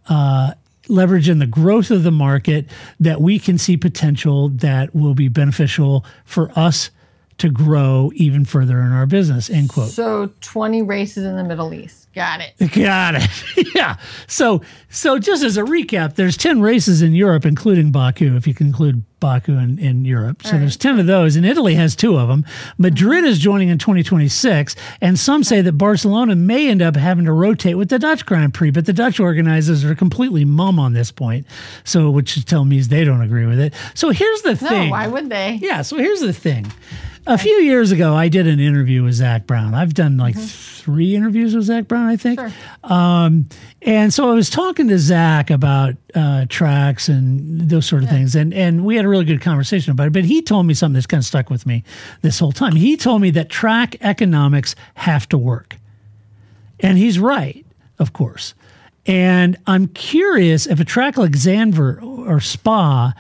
in the growth of the market that we can see potential that will be beneficial for us to grow even further in our business, end quote. So 20 races in the Middle East. Got it. Got it. Yeah. So just as a recap, there's 10 races in Europe, including Baku, if you can include Baku in Europe. So there's 10 of those, and Italy has 2 of them. Madrid is joining in 2026, and some say that Barcelona may end up having to rotate with the Dutch Grand Prix, but the Dutch organizers are completely mum on this point, so which tells me they don't agree with it. So here's the thing. No, why would they? Yeah, so here's the thing. A few years ago, I did an interview with Zach Brown. I've done like 3 interviews with Zach Brown, I think. Sure. And so I was talking to Zach about tracks and those sort of things. And we had a really good conversation about it. But he told me something that's kind of stuck with me this whole time. He told me that track economics have to work. And he's right, of course. And I'm curious if a track like Zandvoort or Spa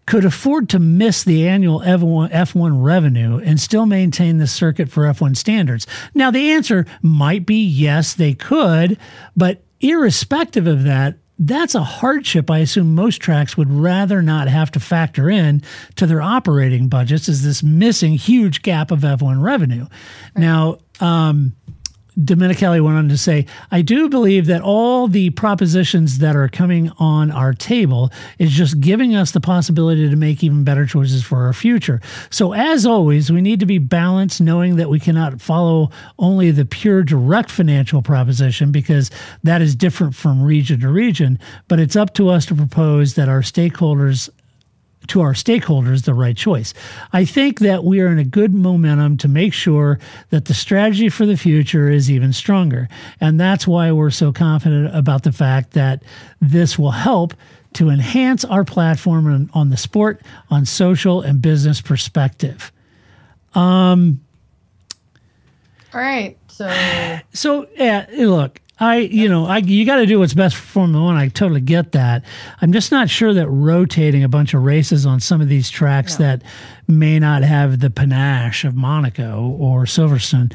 could afford to miss the annual F1 revenue and still maintain the circuit for F1 standards. Now, the answer might be yes, they could, but irrespective of that, that's a hardship I assume most tracks would rather not have to factor in to their operating budgets, is this missing huge gap of F1 revenue. Right. Now, Domenicali went on to say, I do believe that all the propositions that are coming on our table is just giving us the possibility to make even better choices for our future. So as always, we need to be balanced, knowing that we cannot follow only the pure direct financial proposition because that is different from region to region, but it's up to us to propose that our stakeholders the right choice. I think that we are in a good momentum to make sure that the strategy for the future is even stronger. And that's why we're so confident about the fact that this will help to enhance our platform on the sport, on social and business perspective. All right. So yeah, look, you got to do what's best for Formula One. I totally get that. I'm just not sure that rotating a bunch of races on some of these tracks that may not have the panache of Monaco or Silverstone.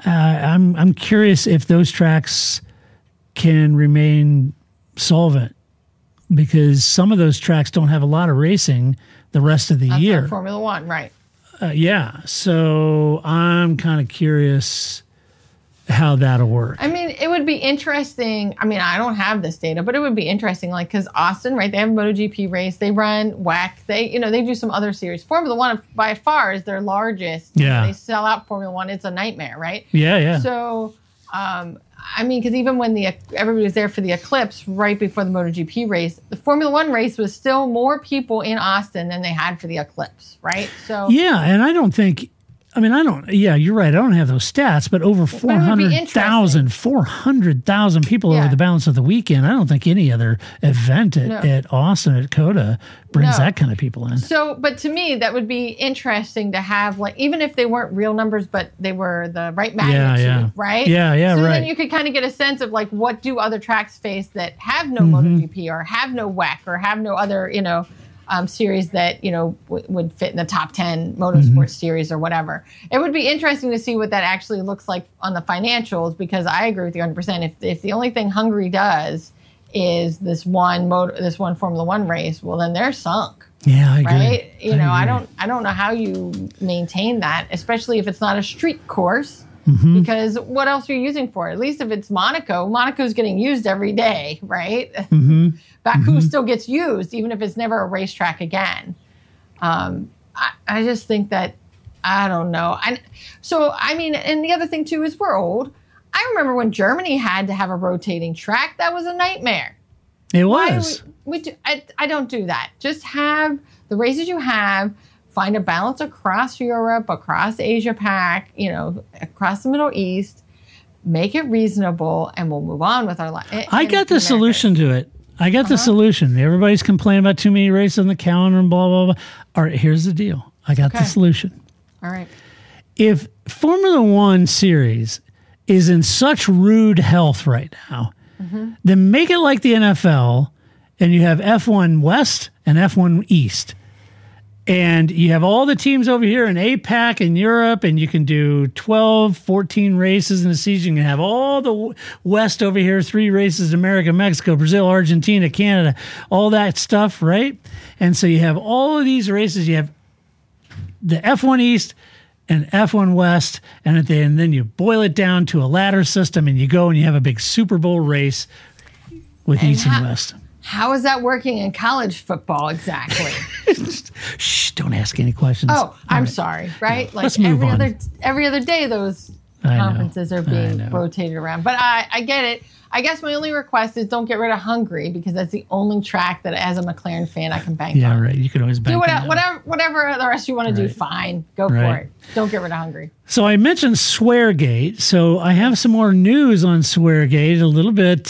I'm curious if those tracks can remain solvent, because some of those tracks don't have a lot of racing the rest of the year. Like Formula One, right? Yeah. So I'm kind of curious how that'll work. I mean, it would be interesting. I mean, I don't have this data, but it would be interesting, like, because Austin, right, they have a MotoGP race, they run WEC, they do some other series. Formula One, by far, is their largest. Yeah. They sell out Formula One. It's a nightmare, right? Yeah. So, I mean, because even when everybody was there for the Eclipse right before the MotoGP race, the Formula One race was still more people in Austin than they had for the Eclipse, right? So yeah, and I don't think. I mean, you're right. I don't have those stats, but over 400,000 people over the balance of the weekend. I don't think any other event at Austin, at COTA, brings that kind of people in. So, but to me, that would be interesting to have, like, even if they weren't real numbers, but they were the right magnitude, right? Yeah, so right. Then you could kind of get a sense of, like, what do other tracks face that have no MotoGP or have no WEC or have no other, series that, would fit in the top 10 motorsports series or whatever. It would be interesting to see what that actually looks like on the financials, because I agree with you 100%. If the only thing Hungary does is this one Formula One race, well, then they're sunk. Yeah, I agree. Right? I don't know how you maintain that, especially if it's not a street course. Because what else are you using for it? At least if it's Monaco's getting used every day, right? Baku still gets used, even if it's never a racetrack again. I just think that, I don't know. And the other thing too is we're old. I remember when Germany had to have a rotating track. That was a nightmare. It was. I don't do that. Just have the races you have. Find a balance across Europe, across Asia Pac, across the Middle East. Make it reasonable, and we'll move on with our life. I got the solution to it. I got the solution. Everybody's complaining about too many races on the calendar and blah, blah, blah. All right, here's the deal. I got the solution. All right. If Formula One series is in such rude health right now, then make it like the NFL, and you have F1 West and F1 East. And you have all the teams over here in APAC and Europe, and you can do 12, 14 races in a season. You can have all the West over here, 3 races, America, Mexico, Brazil, Argentina, Canada, all that stuff, right? And so you have all of these races. You have the F1 East and F1 West, and then you boil it down to a ladder system, and you go and you have a big Super Bowl race with East and West. How is that working in college football exactly? Shh! Don't ask any questions. Oh, I'm sorry. Right? Like let's move on. Every other day, those conferences are being rotated around. But I get it. I guess my only request is don't get rid of Hungary, because that's the only track that, as a McLaren fan, I can bank on. Yeah, right. You can always bank on whatever the rest you want to do, fine. Go for it. Don't get rid of Hungary. So I mentioned Sweargate. So I have some more news on Sweargate. A little bit,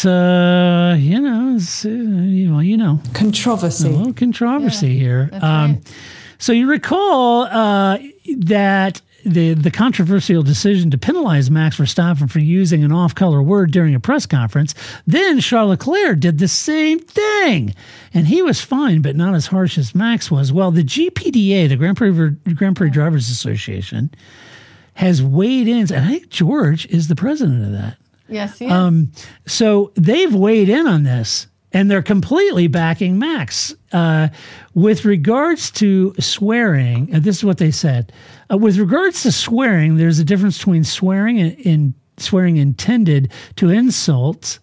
Controversy. A little controversy here. That's right. So you recall that the controversial decision to penalize Max Verstappen for using an off-color word during a press conference. Then Charles Leclerc did the same thing, and he was fine, but not as harsh as Max was. Well, the GPDA, the Grand Prix Drivers Association, has weighed in, and I think George is the president of that. Yes, he is. So they've weighed in on this, and they're completely backing Max. With regards to swearing, this is what they said. With regards to swearing, there's a difference between swearing and swearing intended to insult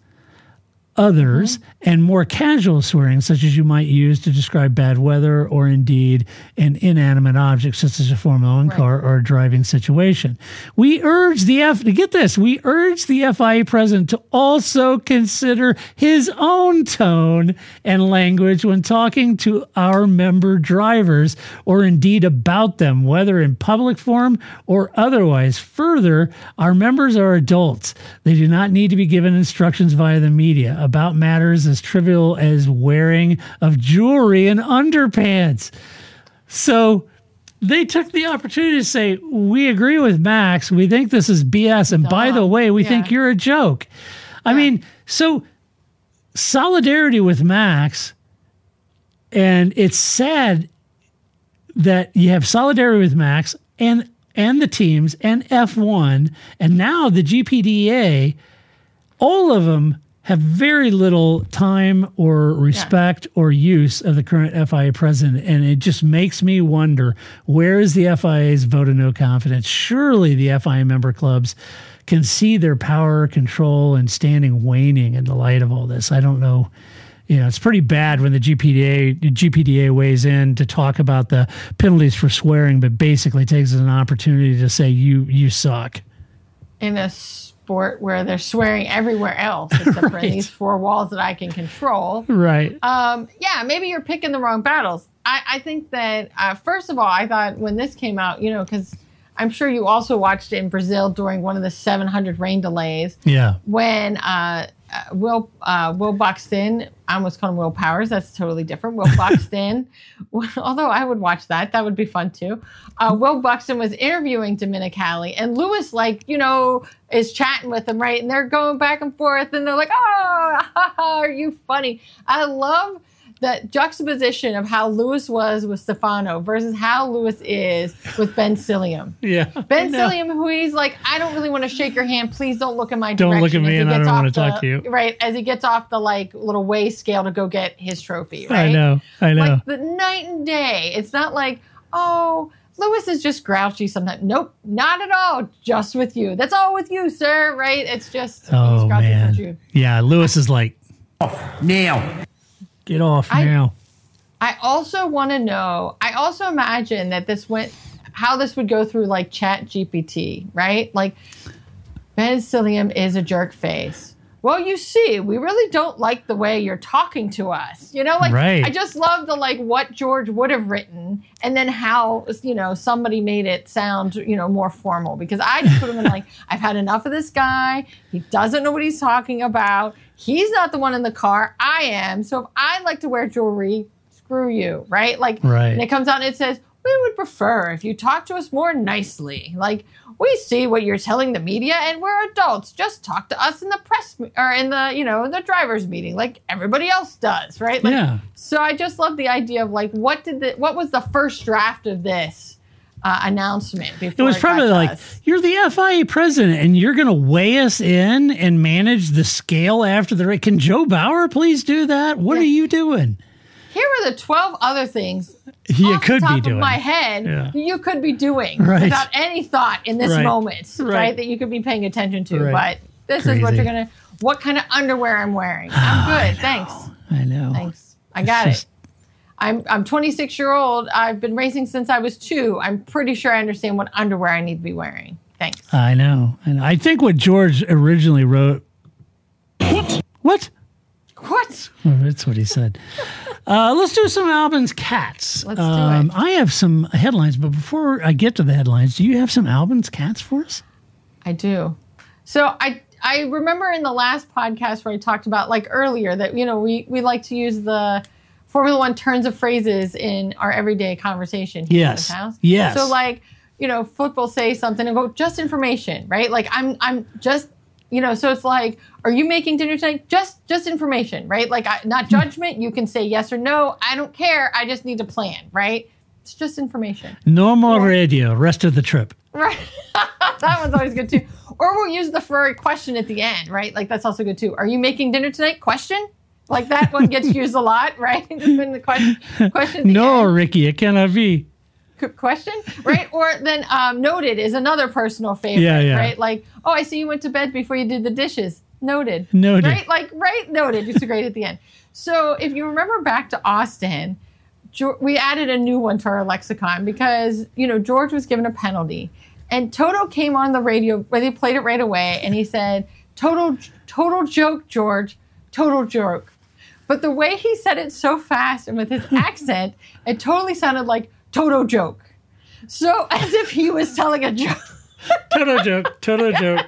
others and more casual swearing, such as you might use to describe bad weather or indeed an inanimate object, such as a Formula One car or a driving situation. We urge the FIA president to also consider his own tone and language when talking to our member drivers or indeed about them, whether in public forum or otherwise. Further, our members are adults. They do not need to be given instructions via the media about matters as trivial as wearing of jewelry and underpants. So they took the opportunity to say, we agree with Max. We think this is BS. And by the way, we think you're a joke. I mean, so solidarity with Max, and it's sad that you have solidarity with Max and the teams and F1 and now the GPDA, all of them have very little time or respect or use of the current FIA president. And it just makes me wonder, where is the FIA's vote of no confidence? Surely the FIA member clubs can see their power, control, and standing waning in the light of all this. I don't know. It's pretty bad when the GPDA weighs in to talk about the penalties for swearing, but basically takes it as an opportunity to say, you suck. In a sport where they're swearing everywhere else except for these four walls that I can control. Right. Maybe you're picking the wrong battles. I think that, first of all, I thought when this came out, because I'm sure you also watched it in Brazil during one of the 700 rain delays. Yeah. When Will Buxton, I almost call him Will Powers. That's totally different. Will Buxton, although I would watch that. That would be fun too. Will Buxton was interviewing Dominicali, and Lewis, is chatting with him, right? And they're going back and forth, and they're like, "Oh, are you funny?" I love that juxtaposition of how Lewis was with Stefano versus how Lewis is with Ben Silliam. Yeah. Ben Silliam, who he's like, I don't really want to shake your hand. Please don't look in my direction. Don't look at me and I don't want to talk to you. Right. As he gets off the little weigh scale to go get his trophy. Right. I know. Like the night and day. It's not like, oh, Lewis is just grouchy sometimes. Nope, not at all. Just with you. That's all with you, sir. Right. It's just. Oh, man. Yeah. Lewis is like, Now. Get off now. I also want to know, I also imagine that how this would go through Chat GPT, right? Like, Ben Silliam is a jerk face. Well, you see, we really don't like the way you're talking to us. Right. I just love the, what George would have written and then how, somebody made it sound, more formal. Because I just would have been I've had enough of this guy. He doesn't know what he's talking about. He's not the one in the car. I am. So if I like to wear jewelry, screw you, right? Right. And it comes out and it says, we would prefer if you talk to us more nicely. We see what you're telling the media and we're adults. Just talk to us in the press or in the, the driver's meeting like everybody else does, right? Yeah. So I just love the idea of what was the first draft of this announcement before it was probably you're the FIA president and you're going to weigh us in and manage the scale after the race. Can Joe Bauer please do that? What are you doing? Here are the 12 other things You off could the top be doing. of my head, you could be doing without any thought in this moment, right? That you could be paying attention to. But this is what you're going to, what kind of underwear I'm wearing. I'm good. Thanks. I know. Thanks. I got it. I'm 26-year-old. I've been racing since I was 2. I'm pretty sure I understand what underwear I need to be wearing. Thanks. I know. And I think what George originally wrote. What? What? Oh, that's what he said. Let's do some Albin's Cats. Let's do it. I have some headlines, but before I get to the headlines, do you have some Albin's Cats for us? I do. So I remember in the last podcast where I talked about, like earlier, that, you know, we like to use the Formula One turns of phrases in our everyday conversation here in this house. Yes. So, like, you know, Flip will say something and go, just information, right? Like, I'm just, you know, so it's like, are you making dinner tonight? Just information, right? Like, not judgment. You can say yes or no. I don't care. I just need to plan, right? It's just information. No more radio. Rest of the trip. Right. That one's always good, too. Or we'll use the furry question at the end, right? Like, that's also good, too. Are you making dinner tonight? Question? Like, that one gets used a lot, right? Just putting the question at the no, end. Ricky, it cannot be. Question, right? Or then noted is another personal favorite, right? Like, oh, I see you went to bed before you did the dishes. Noted. Right? Like, right? Noted. It's great at the end. So if you remember back to Austin, we added a new one to our lexicon because, you know, George was given a penalty. And Toto came on the radio where they played it right away. And he said, total joke, George. Total joke. But the way he said it so fast and with his accent, it totally sounded like Toto joke. So as if he was telling a joke. Toto joke.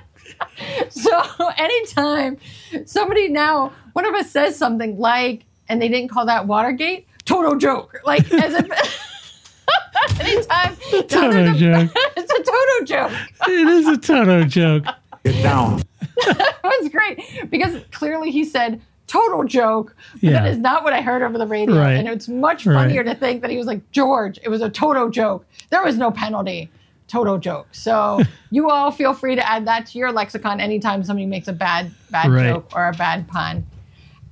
So anytime somebody now, one of us says something like, and they didn't call that Watergate, Toto joke. Like, as if anytime. Toto joke. It's a Toto joke. It is a Toto joke. Get down. That was great because clearly he said total joke, but that is not what I heard over the radio. Right. And it's much funnier to think that he was like, George, it was a Toto joke. There was no penalty. Toto joke. So you all feel free to add that to your lexicon anytime somebody makes a bad joke or a bad pun.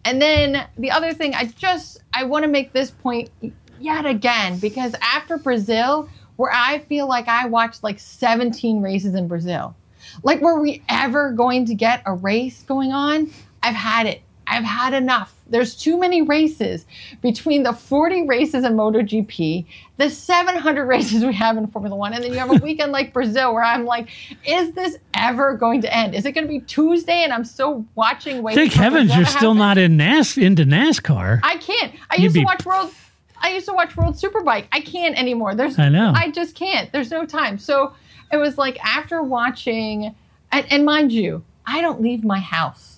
And then the other thing, I want to make this point yet again, because after Brazil, where I feel like I watched like 17 races in Brazil, like, were we ever going to get a race going on? I've had it. I've had enough. There's too many races between the 40 races in MotoGP, the 700 races we have in Formula One, and then you have a weekend like Brazil where I'm like, is this ever going to end? Is it going to be Tuesday and I'm still watching? Thank heavens you're still not into NASCAR. I can't. I used to watch World Superbike. I can't anymore. I know. I just can't. There's no time. So it was like after watching, and mind you, I don't leave my house.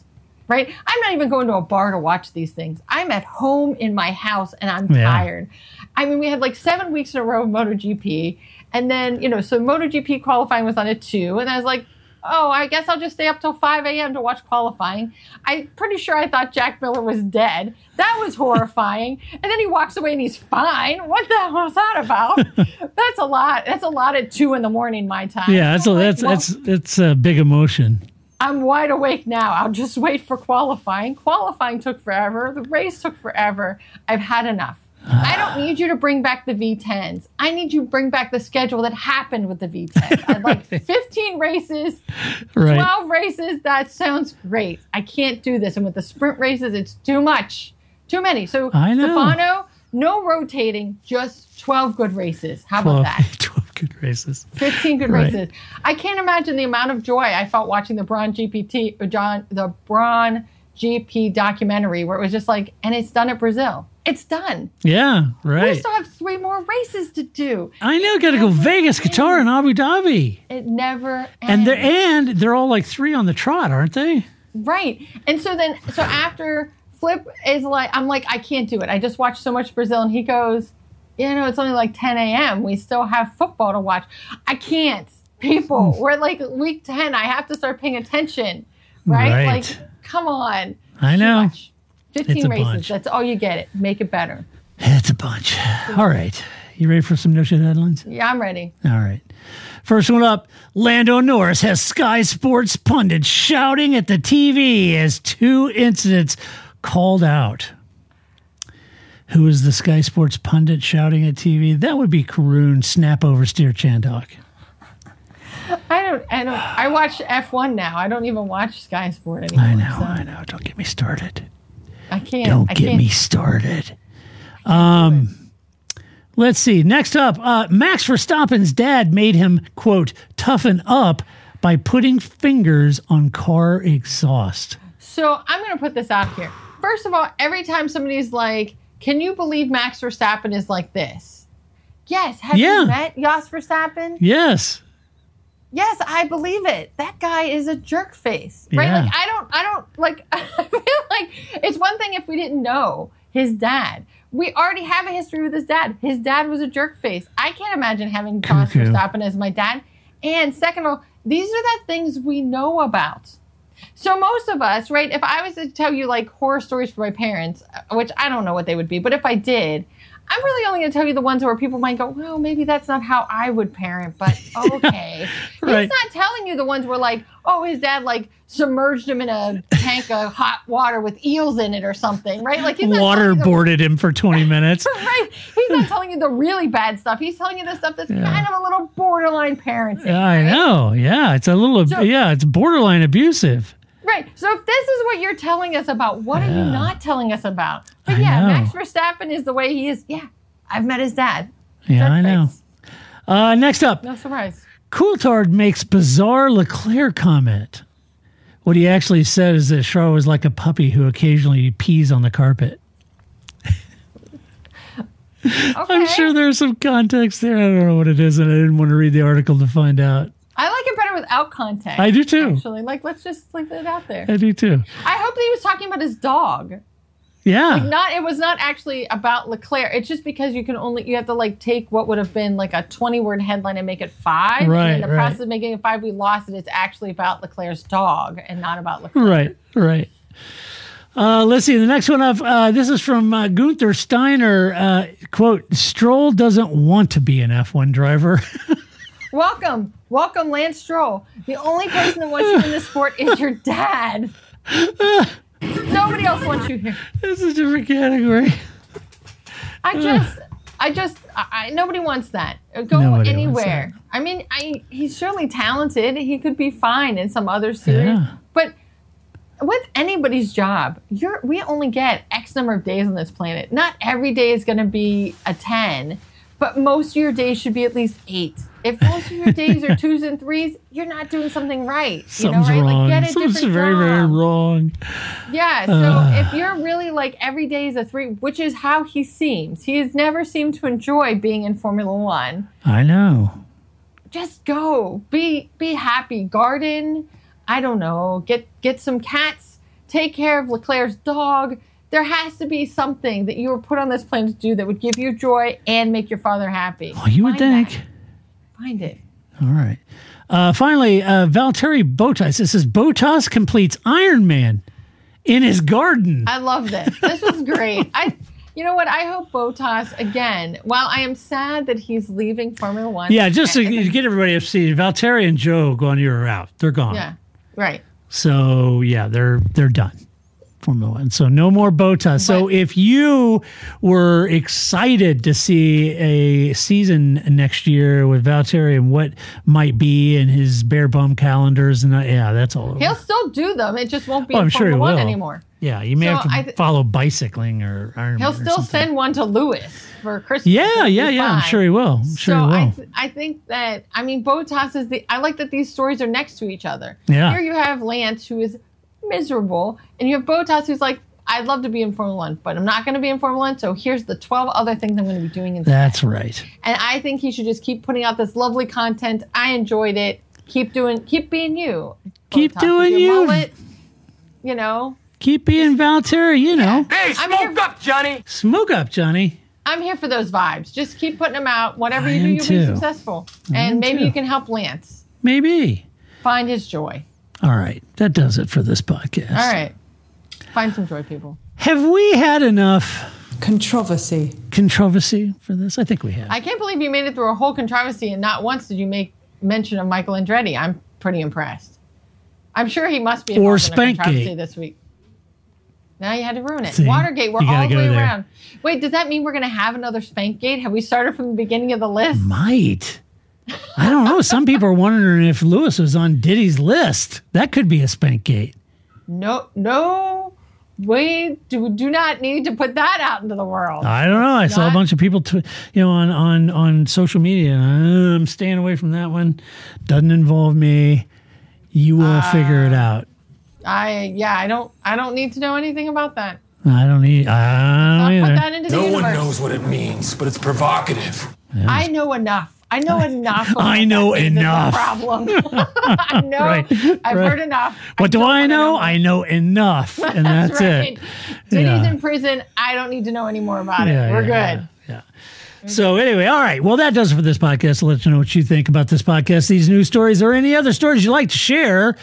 Right? I'm not even going to a bar to watch these things. I'm at home in my house and I'm tired. I mean, we had like 7 weeks in a row of MotoGP. And then, you know, so MotoGP qualifying was on at 2. And I was like, oh, I guess I'll just stay up till 5 a.m. to watch qualifying. I'm pretty sure I thought Jack Miller was dead. That was horrifying. And then he walks away and he's fine. What the hell was that about? That's a lot. That's a lot at 2 a.m. my time. Yeah, it's a big emotion. I'm wide awake now. I'll just wait for qualifying. Qualifying took forever. The race took forever. I've had enough. I don't need you to bring back the V10s. I need you to bring back the schedule that happened with the V10s. I'd like 15 races, 12 races. That sounds great. I can't do this. And with the sprint races, it's too much. Too many. So, Stefano, no rotating, just 12 good races. How about that? 12 good races. 15 good races. I can't imagine the amount of joy I felt watching the Braun GP documentary where it was just like, and it's done at Brazil. It's done. Yeah, right. We still have 3 more races to do. I know. Got to go Vegas, Qatar, and Abu Dhabi. It never ends. And they're all like 3 on the trot, aren't they? Right. And so after Flip is like, I'm like, I can't do it. I just watched so much Brazil, and he goes, you know, it's only like 10 a.m. We still have football to watch. I can't. People, we're like week 10. I have to start paying attention. Right? Like, come on. I know. Too much. 15 races. Bunch. That's all you get it. Make it better. It's a bunch. All right. You ready for some no shit headlines? Yeah, I'm ready. All right. First one up. Lando Norris has Sky Sports pundits shouting at the TV as 2 incidents called out. Who is the Sky Sports pundit shouting at TV? That would be Karun Snap Oversteer Chandok. I watch F1 now. I don't even watch Sky Sport anymore. I know. Don't get me started. I can't. Don't get me started. Let's see. Next up, Max Verstappen's dad made him, quote, toughen up by putting fingers on car exhaust. So I'm going to put this out here. First of all, every time somebody's like, can you believe Max Verstappen is like this? Yes. Have you met Jos Verstappen? Yes. Yes, I believe it. That guy is a jerk face, right? Yeah. Like I feel like it's one thing if we didn't know his dad. We already have a history with his dad. His dad was a jerk face. I can't imagine having Jos Verstappen as my dad. And second of all, these are the things we know about. So most of us, right, if I was to tell you like horror stories for my parents, which I don't know what they would be, but if I did, I'm really only going to tell you the ones where people might go, well, maybe that's not how I would parent, but okay. Right. He's not telling you the ones where like, oh, his dad like submerged him in a tank of hot water with eels in it or something, right? Like he's waterboarded him for 20 minutes. Right. He's not telling you the really bad stuff. He's telling you the stuff that's kind of a little borderline parenting. I know. Yeah, it's a little, it's borderline abusive. Right. So if this is what you're telling us about, what are you not telling us about? But Max Verstappen is the way he is. Yeah, I've met his dad. Yeah, I know. Next up. No surprise. Coulthard makes bizarre Leclerc comment. What he actually said is that Charles was like a puppy who occasionally pees on the carpet. Okay. I'm sure there's some context there. I don't know what it is, and I didn't want to read the article to find out. I like it better without context. I do too. Actually, like let's just leave it out there. I do too. I hope that he was talking about his dog. Yeah. It was not actually about Leclerc. It's just because you have to like take what would have been like a 20-word headline and make it 5. Right. And in the process of making it 5, we lost it. It's actually about Leclerc's dog and not about Leclerc. Right. Let's see. The next one up, this is from Gunther Steiner. Quote, Stroll doesn't want to be an F1 driver. Welcome, Lance Stroll. The only person that wants you in this sport is your dad. Nobody else wants you here. This is a different category. Nobody wants that. Go Nobody anywhere. I mean, he's surely talented. He could be fine in some other series. Yeah. But with anybody's job, we only get X number of days on this planet. Not every day is going to be a 10, but most of your days should be at least 8. If most of your days are 2s and 3s, you're not doing something right. Something's right? wrong. Like, get a Something's different very, job. very wrong. Yeah, so if you're really like every day is a 3, which is how he seems. He has never seemed to enjoy being in Formula 1. I know. Just go. Be happy. Garden. I don't know. Get some cats. Take care of Leclerc's dog. There has to be something that you were put on this planet to do that would give you joy and make your father happy. Well, you would think. That. Find it. All right. Finally, Valtteri Bottas. This is Bottas completes Ironman in his garden. I love this. This was great. You know what? I hope Bottas, again, while I am sad that he's leaving Formula 1. Yeah, just to get everybody up to see, Valtteri and Joe go on your route. They're gone. Yeah, right. So, yeah, they're done. Formula 1. So no more Bottas. So if you were excited to see a season next year with Valtteri and what might be in his bare bum calendars, and that's all over. He'll still do them. It just won't be in I'm Formula sure 1 will. anymore. Yeah, you may have to follow bicycling or Ironman. He'll still send one to Lewis for Christmas. Yeah. I'm sure he will. I think that, Bottas is I like that these stories are next to each other. Yeah. Here you have Lance, who is miserable, and you have Bottas, who's like, I'd love to be in Formula 1, but I'm not going to be in Formula 1, so here's the 12 other things I'm going to be doing instead. That's right. And I think he should just keep putting out this lovely content. I enjoyed it. Keep being you. Keep Bottas, doing with your you. Mullet, Keep being Valtteri, Hey, smoke up, Johnny! Smoke up, Johnny. I'm here for those vibes. Just keep putting them out. Whatever you do, you'll be successful. And maybe you can help Lance. Maybe. Find his joy. All right. That does it for this podcast. All right. Find some joy, people. Have we had enough controversy for this? I think we have. I can't believe you made it through a whole controversy and not once did you make mention of Michael Andretti. I'm pretty impressed. I'm sure he must be involved in a controversy this week. Now you had to ruin it. See, Watergate, we're you gotta all the go way there. around. Wait, does that mean we're going to have another Spankgate? Have we started from the beginning of the list? Might. I don't know. Some people are wondering if Lewis was on Diddy's list. That could be a Spankgate. No. We do not need to put that out into the world. I don't know. I saw a bunch of people, on social media. I'm staying away from that one. Doesn't involve me. You will figure it out. I don't need to know anything about that. I don't either. Put that into the universe. No one knows what it means, but it's provocative. Yes. I know enough. I know enough. I know enough. Problem. I know. Right. I've heard enough. What do I know? I know enough, and that's right. it. Diddy's in prison. I don't need to know any more about it. We're good. Yeah. So anyway, all right. Well, that does it for this podcast. I'll let you know what you think about this podcast, these news stories, or any other stories you'd like to share.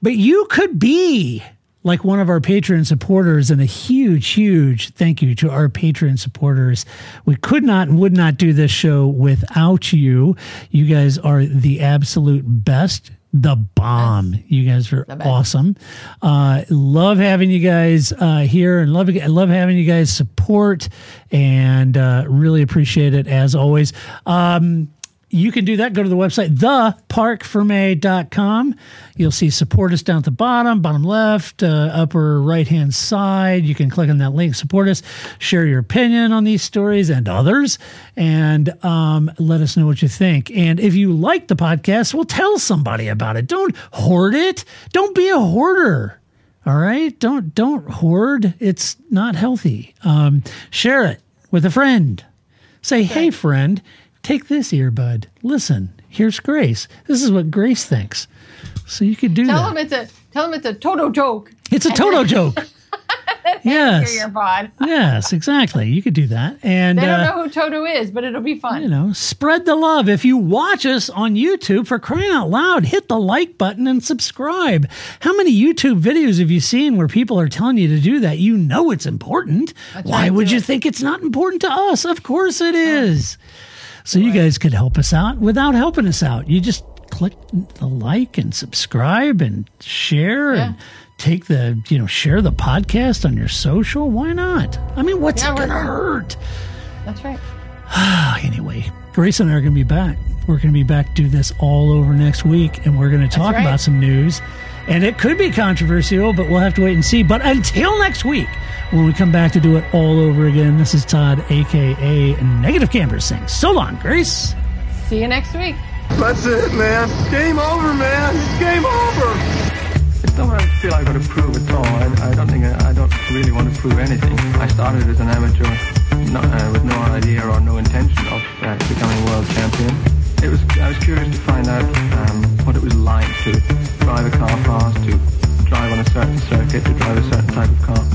But you could be like one of our Patreon supporters, and a huge, huge thank you to our Patreon supporters. We could not and would not do this show without you. You guys are the absolute best. The bomb. You guys are awesome. Love having you guys here, and love having you guys support, and really appreciate it as always. You can do that. Go to the website, theparkformay.com. You'll see support us down at the bottom left, upper right-hand side. You can click on that link, support us, share your opinion on these stories and others, and let us know what you think. And if you like the podcast, well, tell somebody about it. Don't hoard it. Don't be a hoarder. All right? Don't hoard. It's not healthy. Share it with a friend. Say, hey, friend, take this earbud. Listen, here's Grace. This is what Grace thinks. So you could do Tell that. them it's a Toto joke. It's a Toto joke. Yes. Hear your pod. Yes, exactly. You could do that. And they don't know who Toto is, but it'll be fun. Spread the love. If you watch us on YouTube, for crying out loud, hit the like button and subscribe. How many YouTube videos have you seen where people are telling you to do that? You know it's important. Why would you think it's not important to us? Of course it is. So you guys could help us out without helping us out. You just click the like and subscribe and share and take the, share the podcast on your social. Why not? I mean, what's it going to hurt? That's right. Anyway, Grace and I are going to be back. We're going to be back to do this all over next week, and we're going to talk about some news. And it could be controversial, but we'll have to wait and see. But until next week, when we come back to do it all over again, this is Todd, a.k.a. Negative Camper, saying so long, Grace. See you next week. That's it, man. Game over, man. It's game over. It's not what I feel I've got to prove at all. I don't really want to prove anything. I started as an amateur with no idea or no intention of becoming world champion. I was curious to find out what it was like to drive a car fast, to drive on a certain circuit, to drive a certain type of car.